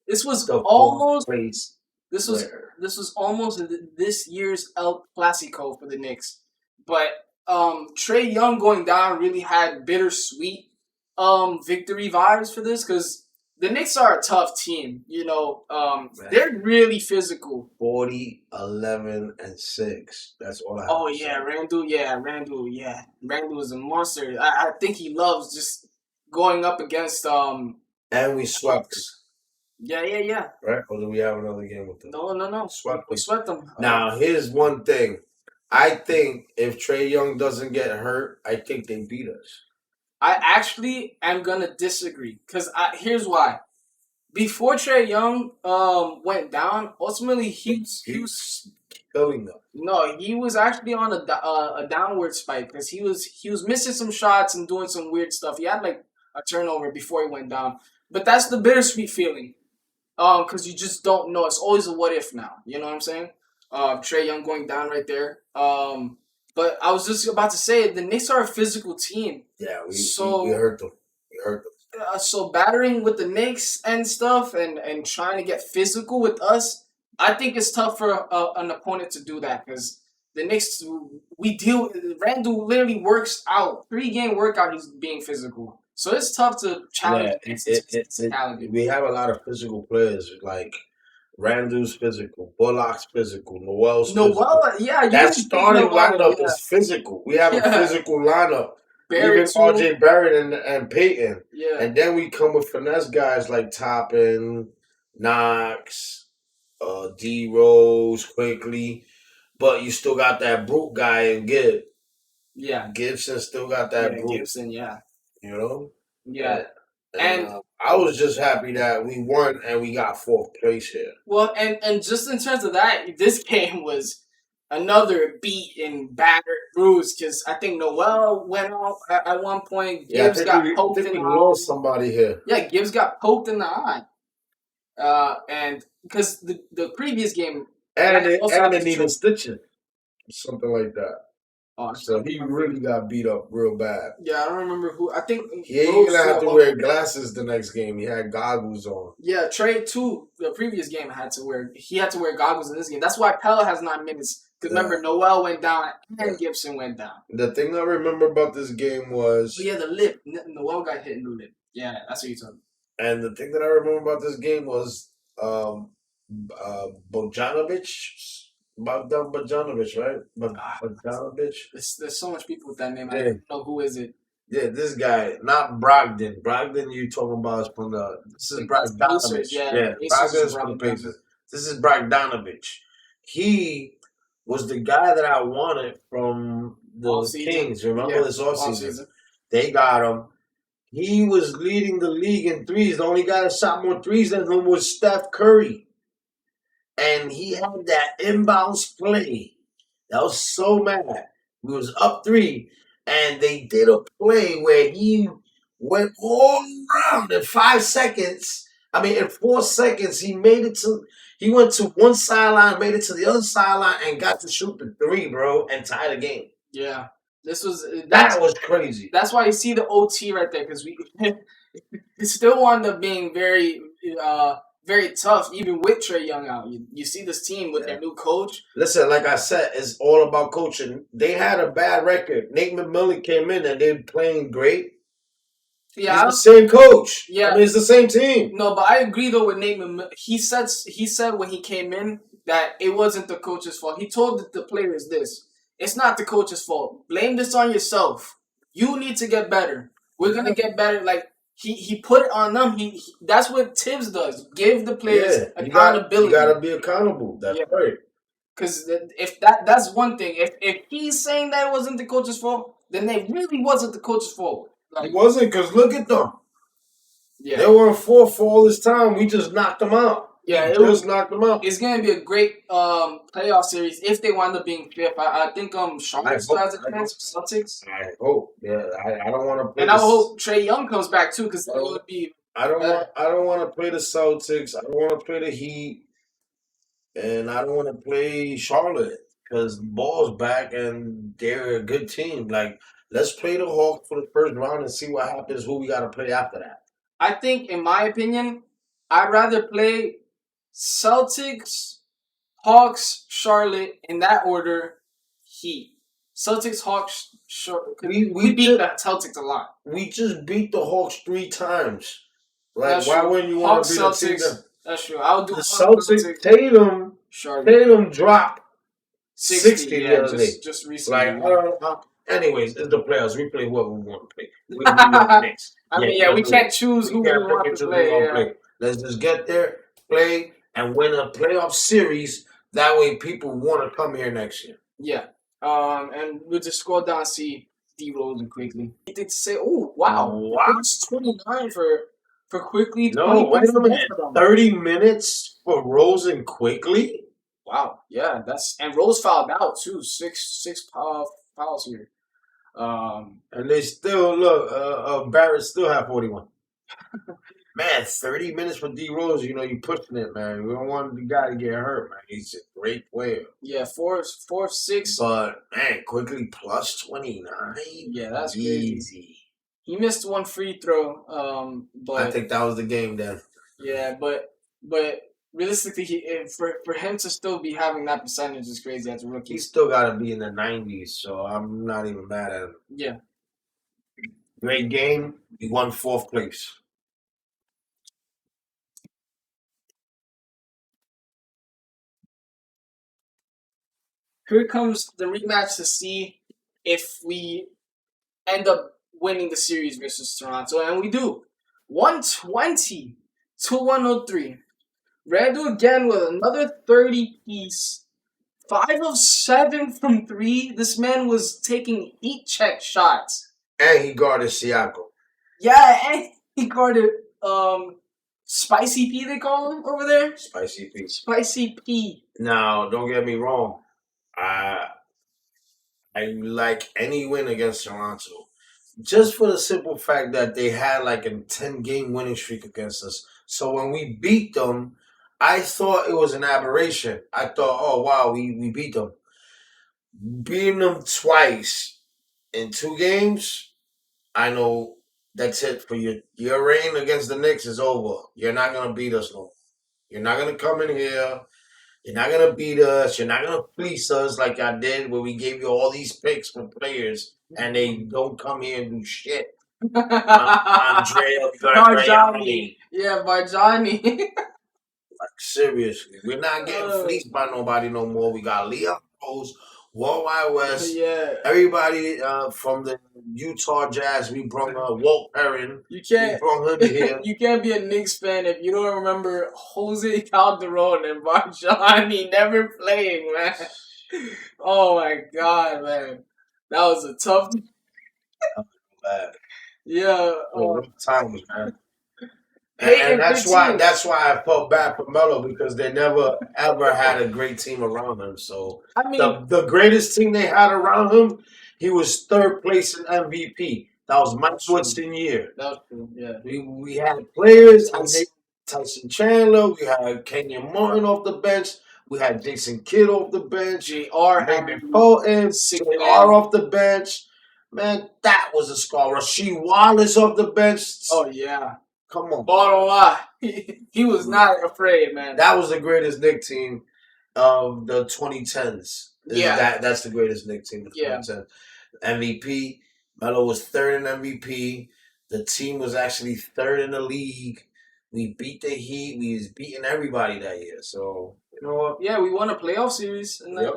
This was the fourth almost place. this was winner. this was almost this year's El Clasico for the Knicks. But Trae Young going down really had bittersweet victory vibes for this because the Knicks are a tough team. They're really physical. 40, 11, and 6. That's all I have Oh to yeah, say. Randall is a monster. I think he loves just going up against And we swept. Yeah. Right? Or do we have another game with them? No. Swept We them. swept them. Now, here's one thing. I think if Trae Young doesn't get hurt, I think they beat us. I actually am gonna disagree because here's why. Before Trae Young went down, ultimately he was killing them. no, he was actually on a downward spike because he was missing some shots and doing some weird stuff. He had like a turnover before he went down. But that's the bittersweet feeling. Because you just don't know. It's always a what if now. You know what I'm saying? Trey Young going down right there. But I was just about to say the Knicks are a physical team. Yeah, we So hurt them. We hurt them. so battering with the Knicks and stuff, and trying to get physical with us, I think it's tough for an opponent to do that because the Knicks we deal. Randall literally works out 3 game workout. He's being physical, so it's tough to challenge Yeah, the Knicks into physicality. we have a lot of physical players like Randall's physical, Bullock's physical, Noel's physical. Noel, yeah, you That didn't think starting Noel, lineup yeah, is physical. We have a yeah. physical lineup. Barrett Even too, RJ Barrett and Peyton. yeah, And then we come with finesse guys like Toppin, Knox, D Rose, Quickly. But you still got that brute guy in Gibb. yeah, Gibson still got that yeah. brute, Gibson, yeah, you know? yeah, And, and and I was just happy that we won and we got fourth place here. well, and just in terms of that, this game was another beat and battered bruised because I think Noel went off at one point. Yeah, Gibbs got I poked think in we the lost eye. somebody here. Yeah, Gibbs got poked in the eye. And because the previous game, And also got they the needed choke. stitching. Something like that. Oh, I So don't he remember. really got beat up real bad. Yeah, I don't remember who. I think He ain't Rose gonna too have at to one wear point. glasses the next game. He had goggles on. Yeah, Trey too. The previous game had to wear. He had to wear goggles in this game. That's why Pella has 9 minutes. Because Yeah. remember, Noel went down and Yeah. Gibson went down. The thing I remember about this game was, Oh yeah, the lip. Noel got hit in the lip. Yeah, that's what you're talking and the thing that I remember about this game was Bojanovic, Bogdan Bojanovic, right? about. Bojanovic. There's so much people with that name. I Yeah, don't know who is it. yeah, this guy, not Brogdon. Brogdon, you talking about is from the. This I is think that's Bogdanovich. Pacers. Yeah, Yeah, Pacers Brogdon is is from the around them. Pacers. This is Bogdanovich. He was the guy that I wanted from Off the season. Kings. Remember Yeah, this off offseason? season. They got him. He was leading the league in threes. The only guy that shot more threes than him was Steph Curry. And he had that inbounds play. That was so mad. We was up 3, and they did a play where he went all around in 5 seconds. I mean, in 4 seconds, he made it to. He went to one sideline, made it to the other sideline, and got to shoot the 3, bro, and tie the game. Yeah, this was That was crazy. that's why you see the OT right there because we it still wound up being very tough even with Trey Young out. You see this team with their new coach. Listen, like I said, it's all about coaching. They had a bad record. Nate McMillan came in and they're playing great. Yeah, He's the same coach. Yeah. I mean, it's the same team. No, but I agree though with Nate McMillan. He said when he came in that it wasn't the coach's fault. He told the players this: it's not the coach's fault. Blame this on yourself. You need to get better. We're gonna get better. Like he put it on them. That's what Tibbs does. Give the players accountability. You gotta be accountable. That's right. Because if that's one thing. If he's saying that it wasn't the coach's fault, then it really wasn't the coach's fault. It wasn't, because look at them. Yeah. They were in fourth for all this time. We just knocked them out. Yeah, knocked them out. It's gonna be a great playoff series if they wind up being fifth. I think Charlotte still has a chance. Celtics. I hope. Yeah, I don't want to play. And I hope Trey Young comes back too because that would be. I don't want to play the Celtics. I don't want to play the Heat, and I don't want to play Charlotte because Ball's back and they're a good team. Like, let's play the Hawks for the first round and see what happens. Who we got to play after that? I think, in my opinion, I'd rather play Celtics, Hawks, Charlotte in that order. Heat, Celtics, Hawks, Charlotte. We beat the Celtics a lot. We just beat the Hawks 3 times. Like, That's why true. wouldn't you want to beat Hawks, the team? Celtics. That's true. I would do The Celtics. Tatum dropped 60 the other day. Just recently. Like, anyways, it's the playoffs. We play whoever we want to play. We the Knicks. We can't choose who we want to play. Let's just get there, play, and win a playoff series. That way, people want to come here next year. Yeah. And we'll just scroll down and see D Rose quickly. Anything to say? Oh, wow. It's 29 for quickly. No, wait a minute. 30 minutes for Rose and Quickly? Wow. Yeah, and Rose fouled out too. Six fouls here. And they still Barrett still have 41. Man, 30 minutes for D Rose, you pushing it, man. We don't want the guy to get hurt, man. He's a great player. Yeah, four, 6. But man, quickly plus 29. Yeah, that's crazy. Easy. He missed one free throw. I But think that was the game then. yeah, but realistically, for him to still be having that percentage is crazy as a rookie. He's still got to be in the 90s, so I'm not even mad at him. Yeah. Great game. He won fourth place. Here comes the rematch to see if we end up winning the series versus Toronto, and we do. 120 to 103. Randall again with another 30 piece. 5 of 7 from 3. This man was taking heat check shots. And he guarded Siakam. Yeah, and he guarded Spicy P, they call him over there. Spicy P. Spicy P. Now, don't get me wrong. I like any win against Toronto. Just for the simple fact that they had like a 10-game winning streak against us. So when we beat them, I thought it was an aberration. I thought, oh wow, we beat them. Beating them twice in 2 games, I know that's it for you. Your reign against the Knicks is over. You're not gonna beat us no more. You're not gonna come in here. You're not gonna beat us. You're not gonna fleece us like I did where we gave you all these picks for players and they don't come here and do shit. Andrea Barjani. Yeah, Barjani. Like seriously, we're not getting fleeced by nobody no more. We got Leon Rose, Worldwide West, Yeah. everybody from the Utah Jazz. We brought Walt Perrin. You can't. We brought him here. You can't be a Knicks fan if you don't remember Jose Calderon and Barjani never playing, man. Oh my god, man, that was a tough. Yeah. Rough times, man. And that's why I felt bad for Melo because they never ever had a great team around him. So I mean, the greatest team they had around him, he was third place in MVP. That was Mike Woodson year. that was true. Yeah. We had players. Tyson Chandler. We had Kenyon Martin off the bench. We had Jason Kidd off the bench. JR Raymond Fulton. JR off the bench. Man, that was a score. Rasheed Wallace off the bench. Oh yeah. Come on. Bottom line, he was not afraid, man. That was the greatest Knicks team of the 2010s. Yeah. That's the greatest Knicks team of the 2010s. MVP. Melo was third in MVP. The team was actually third in the league. We beat the Heat. We was beating everybody that year. So, you know what? Yeah, we won a playoff series in Yep.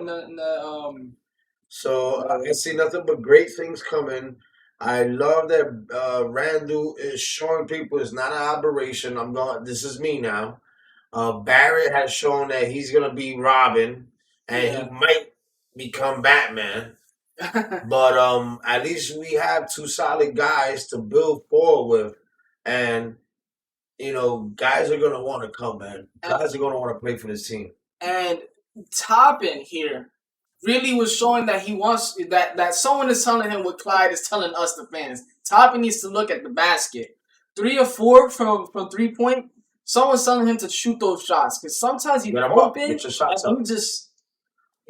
So I see nothing but great things coming. I love that Randall is showing people it's not an aberration. This is me now. Barrett has shown that he's gonna be Robin, and he might become Batman. But at least we have 2 solid guys to build forward with, and guys are gonna want to come, man. Guys are gonna want to play for this team. And Toppin here really was showing that he wants that someone is telling him what Clyde is telling us, the fans. Toppin needs to look at the basket. 3 or 4 from 3-point. Someone's telling him to shoot those shots because sometimes he's open and he just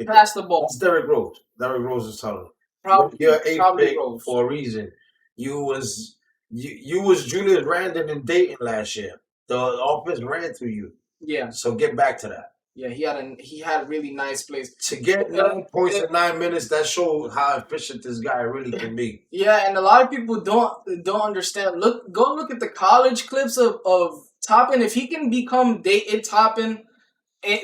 pass the ball. That's Derrick Rose. Derrick Rose is telling him. You're 8th pick for a reason. You was Julius Randle in Dayton last year. The offense ran through you. Yeah. So get back to that. Yeah, he had really nice plays. To get 9 points in 9 minutes, that shows how efficient this guy really can be. Yeah, and a lot of people don't understand. Go look at the college clips of Toppin. If he can become Dayton Toppin,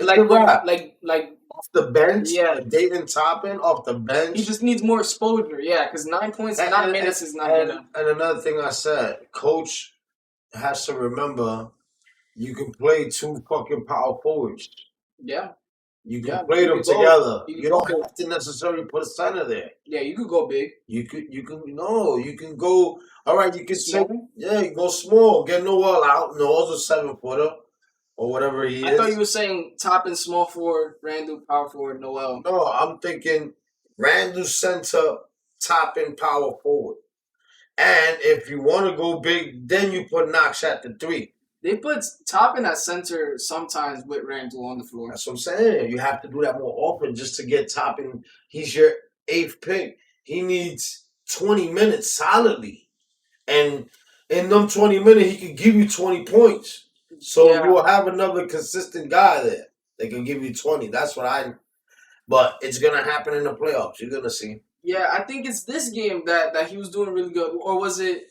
like off the bench, Dayton Toppin off the bench. He just needs more exposure. Yeah, because 9 points in 9 minutes is not enough. And another thing I said, coach has to remember, you can play 2 fucking power forwards. Yeah. You can play them together. You don't have to necessarily put a center there. Yeah, you could go big. You can go. All right, you can say, you go small. Get Noel out. Noel's a 7-footer or whatever he is. I thought you were saying Toppin small forward, Randall power forward, Noel. No, I'm thinking Randall center, Toppin power forward. And if you want to go big, then you put Knox at the 3. They put Toppin at center sometimes with Randall on the floor. That's what I'm saying. You have to do that more often just to get Toppin. He's your eighth pick. He needs 20 minutes solidly. And in them 20 minutes, he can give you 20 points. So Yeah, you'll have another consistent guy there that can give you 20. That's what I. But it's going to happen in the playoffs. You're going to see. yeah. I think it's this game that he was doing really good, or was it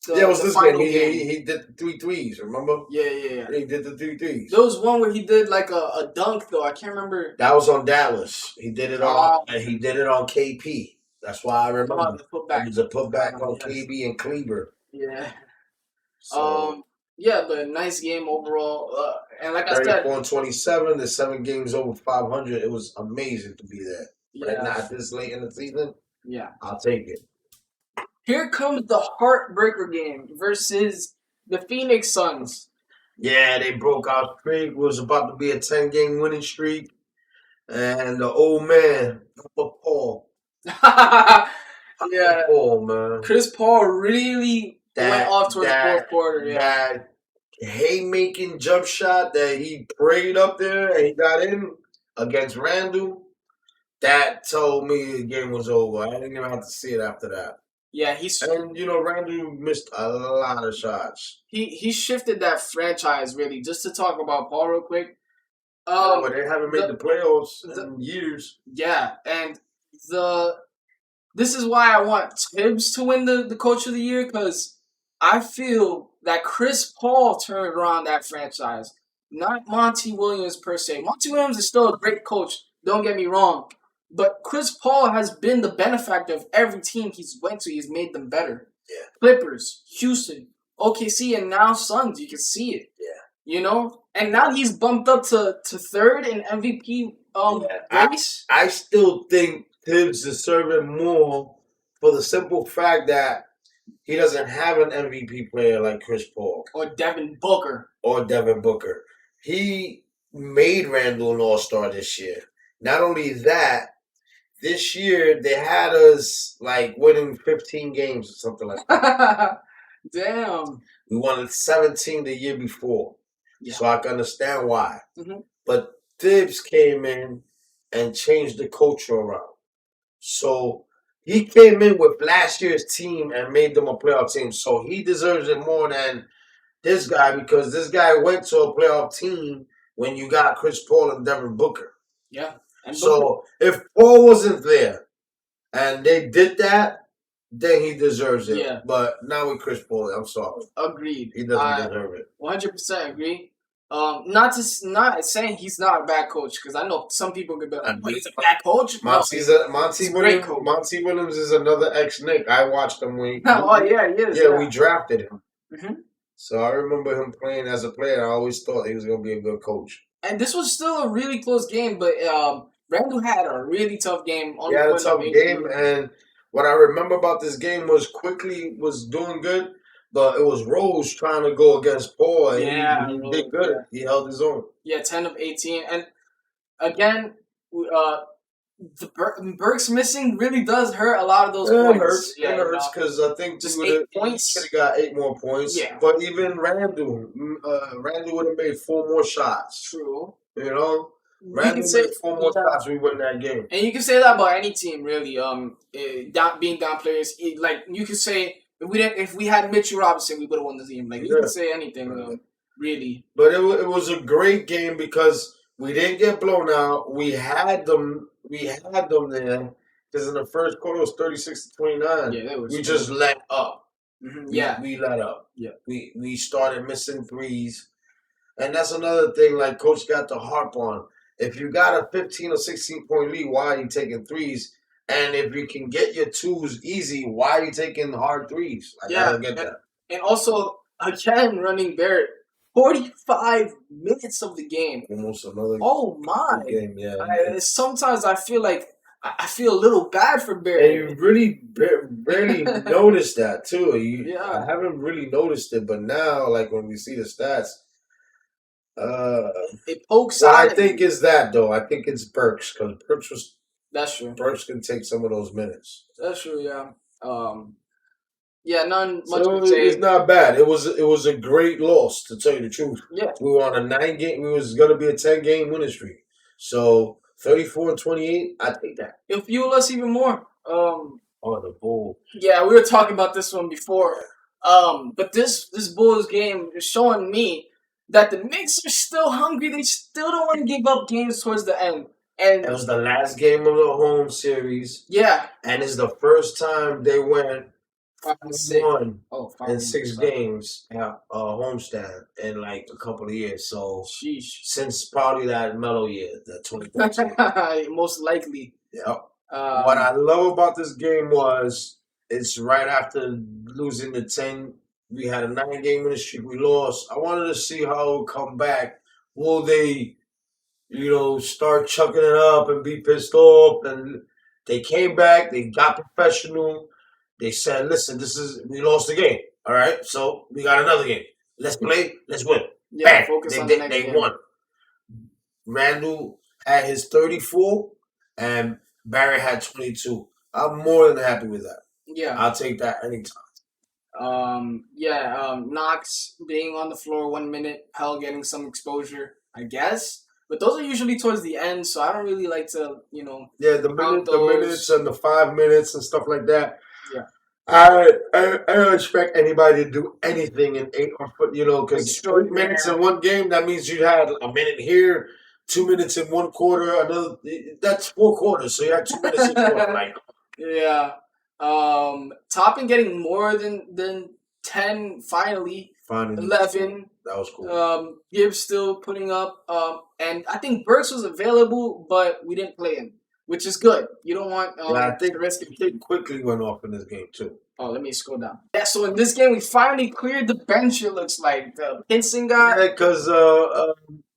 Yeah, it was the this game. final He, game? he, he did the three threes, remember? Yeah, yeah, yeah. He did the three threes. There was one where he did like a dunk though. I can't remember. That was on Dallas. He did it on he did it on KP. That's why I remember. The putback. It was a putback on Yes. KB and Kleber. Yeah. So Yeah, but nice game overall. And like I said, 34 and 27, the 7 games over 500. It was amazing to be there. But not this late in the season. Yeah. I'll take it. Here comes the heartbreaker game versus the Phoenix Suns. Yeah, they broke our streak. It was about to be a 10-game winning streak. And the old man, Papa Paul. Yeah. Paul, man. Chris Paul really went off towards the fourth quarter. Yeah. That haymaking jump shot that he prayed up there and he got in against Randall, that told me the game was over. I didn't even have to see it after that. Yeah, and Randall missed a lot of shots. He shifted that franchise really. Just to talk about Paul real quick. But they haven't made the playoffs in years. Yeah, and this is why I want Tibbs to win the Coach of the Year, because I feel that Chris Paul turned around that franchise, not Monty Williams per se. Monty Williams is still a great coach, don't get me wrong, but Chris Paul has been the benefactor of every team he's went to. He's made them better. Yeah. Clippers, Houston, OKC, and now Suns. You can see it. Yeah. And now he's bumped up to third in MVP race. I still think Tibbs is serving more for the simple fact that he doesn't have an MVP player like Chris Paul. Or Devin Booker. He made Randall an all-star this year. Not only that, this year they had us like winning 15 games or something like that. Damn. We won 17 the year before. Yeah. So I can understand why. Mm-hmm. But Tibbs came in and changed the culture around. So he came in with last year's team and made them a playoff team. So he deserves it more than this guy, because this guy went to a playoff team when you got Chris Paul and Devin Booker. Yeah. And so if Paul wasn't there and they did that, then he deserves it. Yeah. But now with Chris Paul, I'm sorry. Agreed. He doesn't deserve it. 100% agree. Not saying he's not a bad coach, because I know some people could be like, "Oh, he's a bad coach." Monty Williams is another ex-Knick. I watched him when he is. Yeah, we drafted him. Mm-hmm. So I remember him playing as a player. I always thought he was going to be a good coach. And this was still a really close game, but Randall had a really tough game. He had a tough game, and what I remember about this game was Quickly was doing good, but it was Rose trying to go against Paul, and he did good. Yeah. He held his own. Yeah, 10 of 18. And again, the Burks missing really does hurt a lot of those points. It hurts because I think just 8 points. Could have got 8 more points. Yeah. But even Randall would have made 4 more shots. True. Randall made 4 more shots, we win that game. And you can say that about any team, really. Being down players, like you could say if we had Mitchell Robinson, we would have won the game. Like you could say anything, really. But it was a great game because we didn't get blown out. We had them there because in the first quarter it was 36-29. Yeah, we just let up. Mm-hmm. We let up. Yeah, we started missing threes, and that's another thing. Like Coach got to harp on. If you got a 15 or 16 point lead, why are you taking threes? And if you can get your twos easy, why are you taking hard threes? I don't get that. And also, again, running Barrett, 45 minutes of the game. Almost another. Oh my! Game, yeah. Sometimes I feel like I feel a little bad for Barrett. And you really barely noticed that too. I haven't really noticed it, but now, like when we see the stats. It pokes out. What I think is that though. I think it's Burks, because Burks was. That's true. Burks can take some of those minutes. That's true. Yeah. Yeah, none much to So it's say. not bad. It was a great loss, to tell you the truth. Yeah, We were on a 9 game. We was gonna be a 10 game winning streak. So 34-28, I take that. it'll fuel us even more. Oh, the bull. Yeah, we were talking about this one before. But this Bulls game is showing me that the Knicks are still hungry. They still don't want to give up games towards the end. It And was the last game of the home series, yeah, and it's the first time they went 5-6. 1 Oh, in 5-1. six Sorry. games at homestand in like a couple of years. So Sheesh. since probably that mellow year, the 2013. Most likely. Yep. What Um, I love about this game was it's right after losing the 10. We had a 9 game winning streak. We lost. I wanted to see how it would come back. Will they, start chucking it up and be pissed off? And they came back. They got professional. They said, "Listen, we lost the game. All right, so we got another game. Let's play. Let's win." yeah, Bang! focus They on the they, next they game. won. Randall had his 34 and Barrett had 22. I'm more than happy with that. Yeah. I'll take that anytime. Knox being on the floor 1 minute, Hell getting some exposure, I guess. But those are usually towards the end, so I don't really like to, Yeah, count the those. minutes and the 5 minutes and stuff like that. Yeah. I don't expect anybody to do anything in eight or foot, because 8 minutes Extraordinaire. in one game, that means you had a minute here, 2 minutes in one quarter, another. That's 4 quarters, so you had 2 minutes each quarter. Like, Yeah. Toppin getting more than 10 finally. finally, 11. that was cool. Gibbs still putting up. And I think Burks was available, but we didn't play him, which is good. You don't want Yeah, I think to risk it. Kid quickly went off in this game too. Oh, let me scroll down. Yeah, so in this game we finally cleared the bench. It looks like the Pinson guy. Yeah, because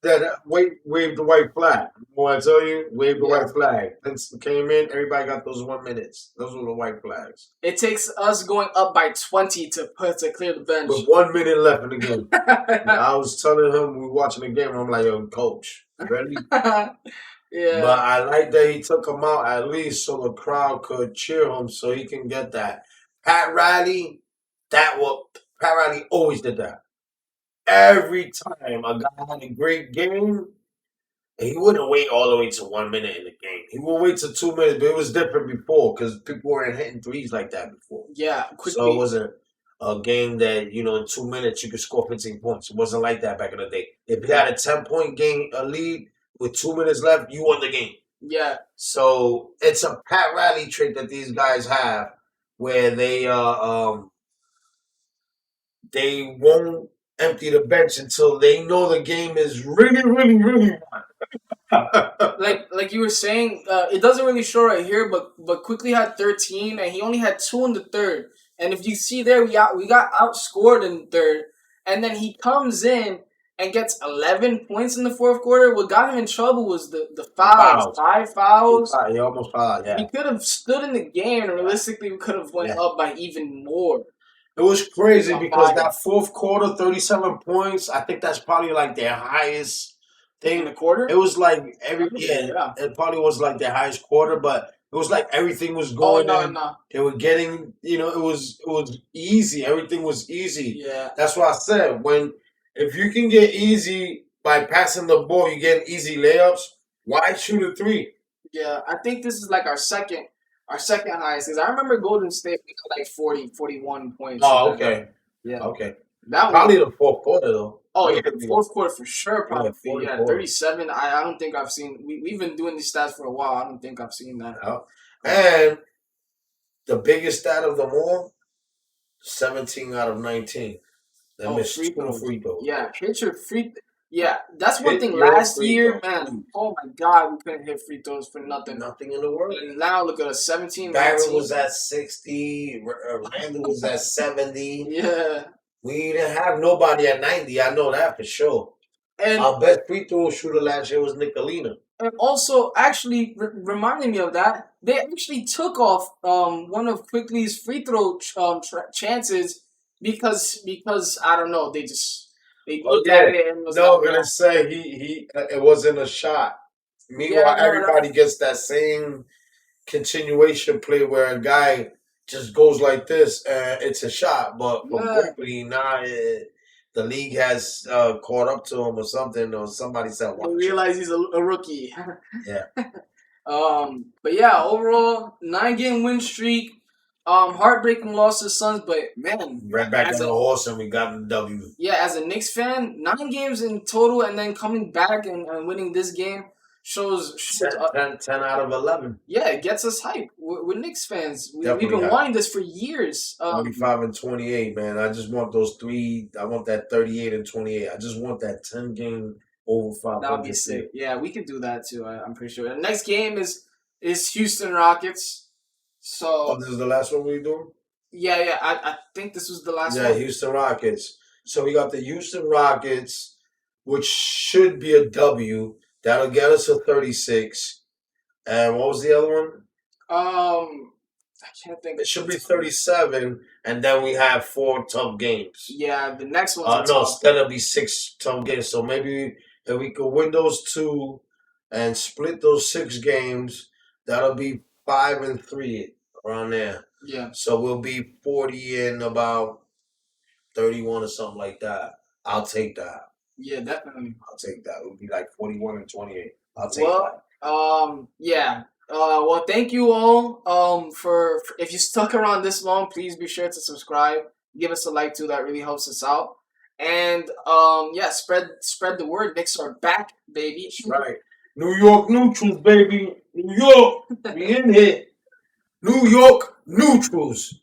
that waved the white flag. What I tell you, waved the Yeah. white flag. Vince came in, everybody got those 1 minutes. Those were the white flags. It takes us going up by 20 to clear the bench. With 1 minute left in the game. I was telling him we were watching the game. I'm like, yo, coach, ready? Yeah. But I like that he took him out at least so the crowd could cheer him so he can get that. Pat Riley, Pat Riley always did that. Every time a guy had a great game, he wouldn't wait all the way to 1 minute in the game. He would wait to 2 minutes, but it was different before because people weren't hitting threes like that before. Yeah, So it quickly. wasn't a game that, in 2 minutes you could score 15 points. It wasn't like that back in the day. If you had a 10-point game, a lead with 2 minutes left, you won the game. Yeah. So it's a Pat Riley trick that these guys have where they won't empty the bench until they know the game is really, really, really Like you were saying, it doesn't really show right here, but quickly had 13 and he only had 2 in the third. And if you see there, we got outscored in the third, and then he comes in and gets 11 points in the fourth quarter. What got him in trouble was the fouls. 5 fouls. He almost fouled, yeah. He could have stood in the game, and realistically, we could have went up by even more. It was crazy Wow. because that fourth quarter, 37 points, I think that's probably like their highest thing. In the quarter? It was like Yeah. it probably was like their highest quarter, but it was like everything was going in. No. They were getting, it was easy. Everything was easy. Yeah. That's why I said if you can get easy by passing the ball, you get easy layups. Why shoot a three? Yeah, I think this is like our second highest. Because I remember Golden State we got like 40, 41 points. Oh, okay. Yeah. Okay. That Probably one. the fourth quarter though. Oh yeah, the fourth quarter for sure. Probably. Yeah, 44. 37. I don't think I've seen. We've been doing these stats for a while. I don't think I've seen that. Yeah. And the biggest stat of them all, 17 out of 19. They missed free 2 free throws. Yeah, hit your free. Yeah, that's one Hit thing. your Last free year, throws. man. Oh my God, we couldn't hit free throws for nothing. Nothing in the world. And now look at us, 17. Barrett 19. was at 60. Randall was at 70. Yeah. We didn't have nobody at 90. I know that for sure. And our best free throw shooter last year was Nicolina. And also, actually, reminding me of that, they actually took off one of Quickly's free throw chances because I don't know, they looked at it and was no, like, I'm gonna say he it wasn't a shot. Meanwhile, everybody gets that same continuation play where a guy just goes like this, it's a shot. But for Yeah, Courtney, the league has caught up to him or something, or somebody said, they "Watch him." realize he's a rookie. Yeah, But yeah, overall 9 game win streak. Heartbreaking loss to the Suns, but man, right back as on a the horse, and we got the W. yeah, as a Knicks fan, 9 games in total, and then coming back and winning this game shows 10 out of 11. yeah, it gets us hype. We're Knicks fans. We've Definitely been high. wanting this for years. 35 and 28, man. I just want those three. I want that 38 and 28. I just want that 10 game over That would be 500 sick. fee. Yeah, we could do that too. I'm pretty sure. The next game is Houston Rockets. Oh, So this is the last one we do? yeah. I think this was the last Yeah, one. Houston Rockets. So we got the Houston Rockets, which should be a W. That'll get us to 36. And what was the other one? I can't think. It should be 37. And then we have 4 tough games. Yeah, the next one's a No, tough. that'll be 6 tough games. So maybe if we could win those 2 and split those 6 games, that'll be 5 and 3 around there. Yeah, So we'll be 40 and about 31 or something like that. I'll take that. yeah, definitely. I'll take that. It would be like 41 and 28. I'll take that. Well, yeah. Well, thank you all. For if you stuck around this long, please be sure to subscribe. Give us a like too. That really helps us out. And yeah, spread the word. Knicks are back, baby. That's right. New York Neutrals, baby. New York. We in here. New York Neutrals.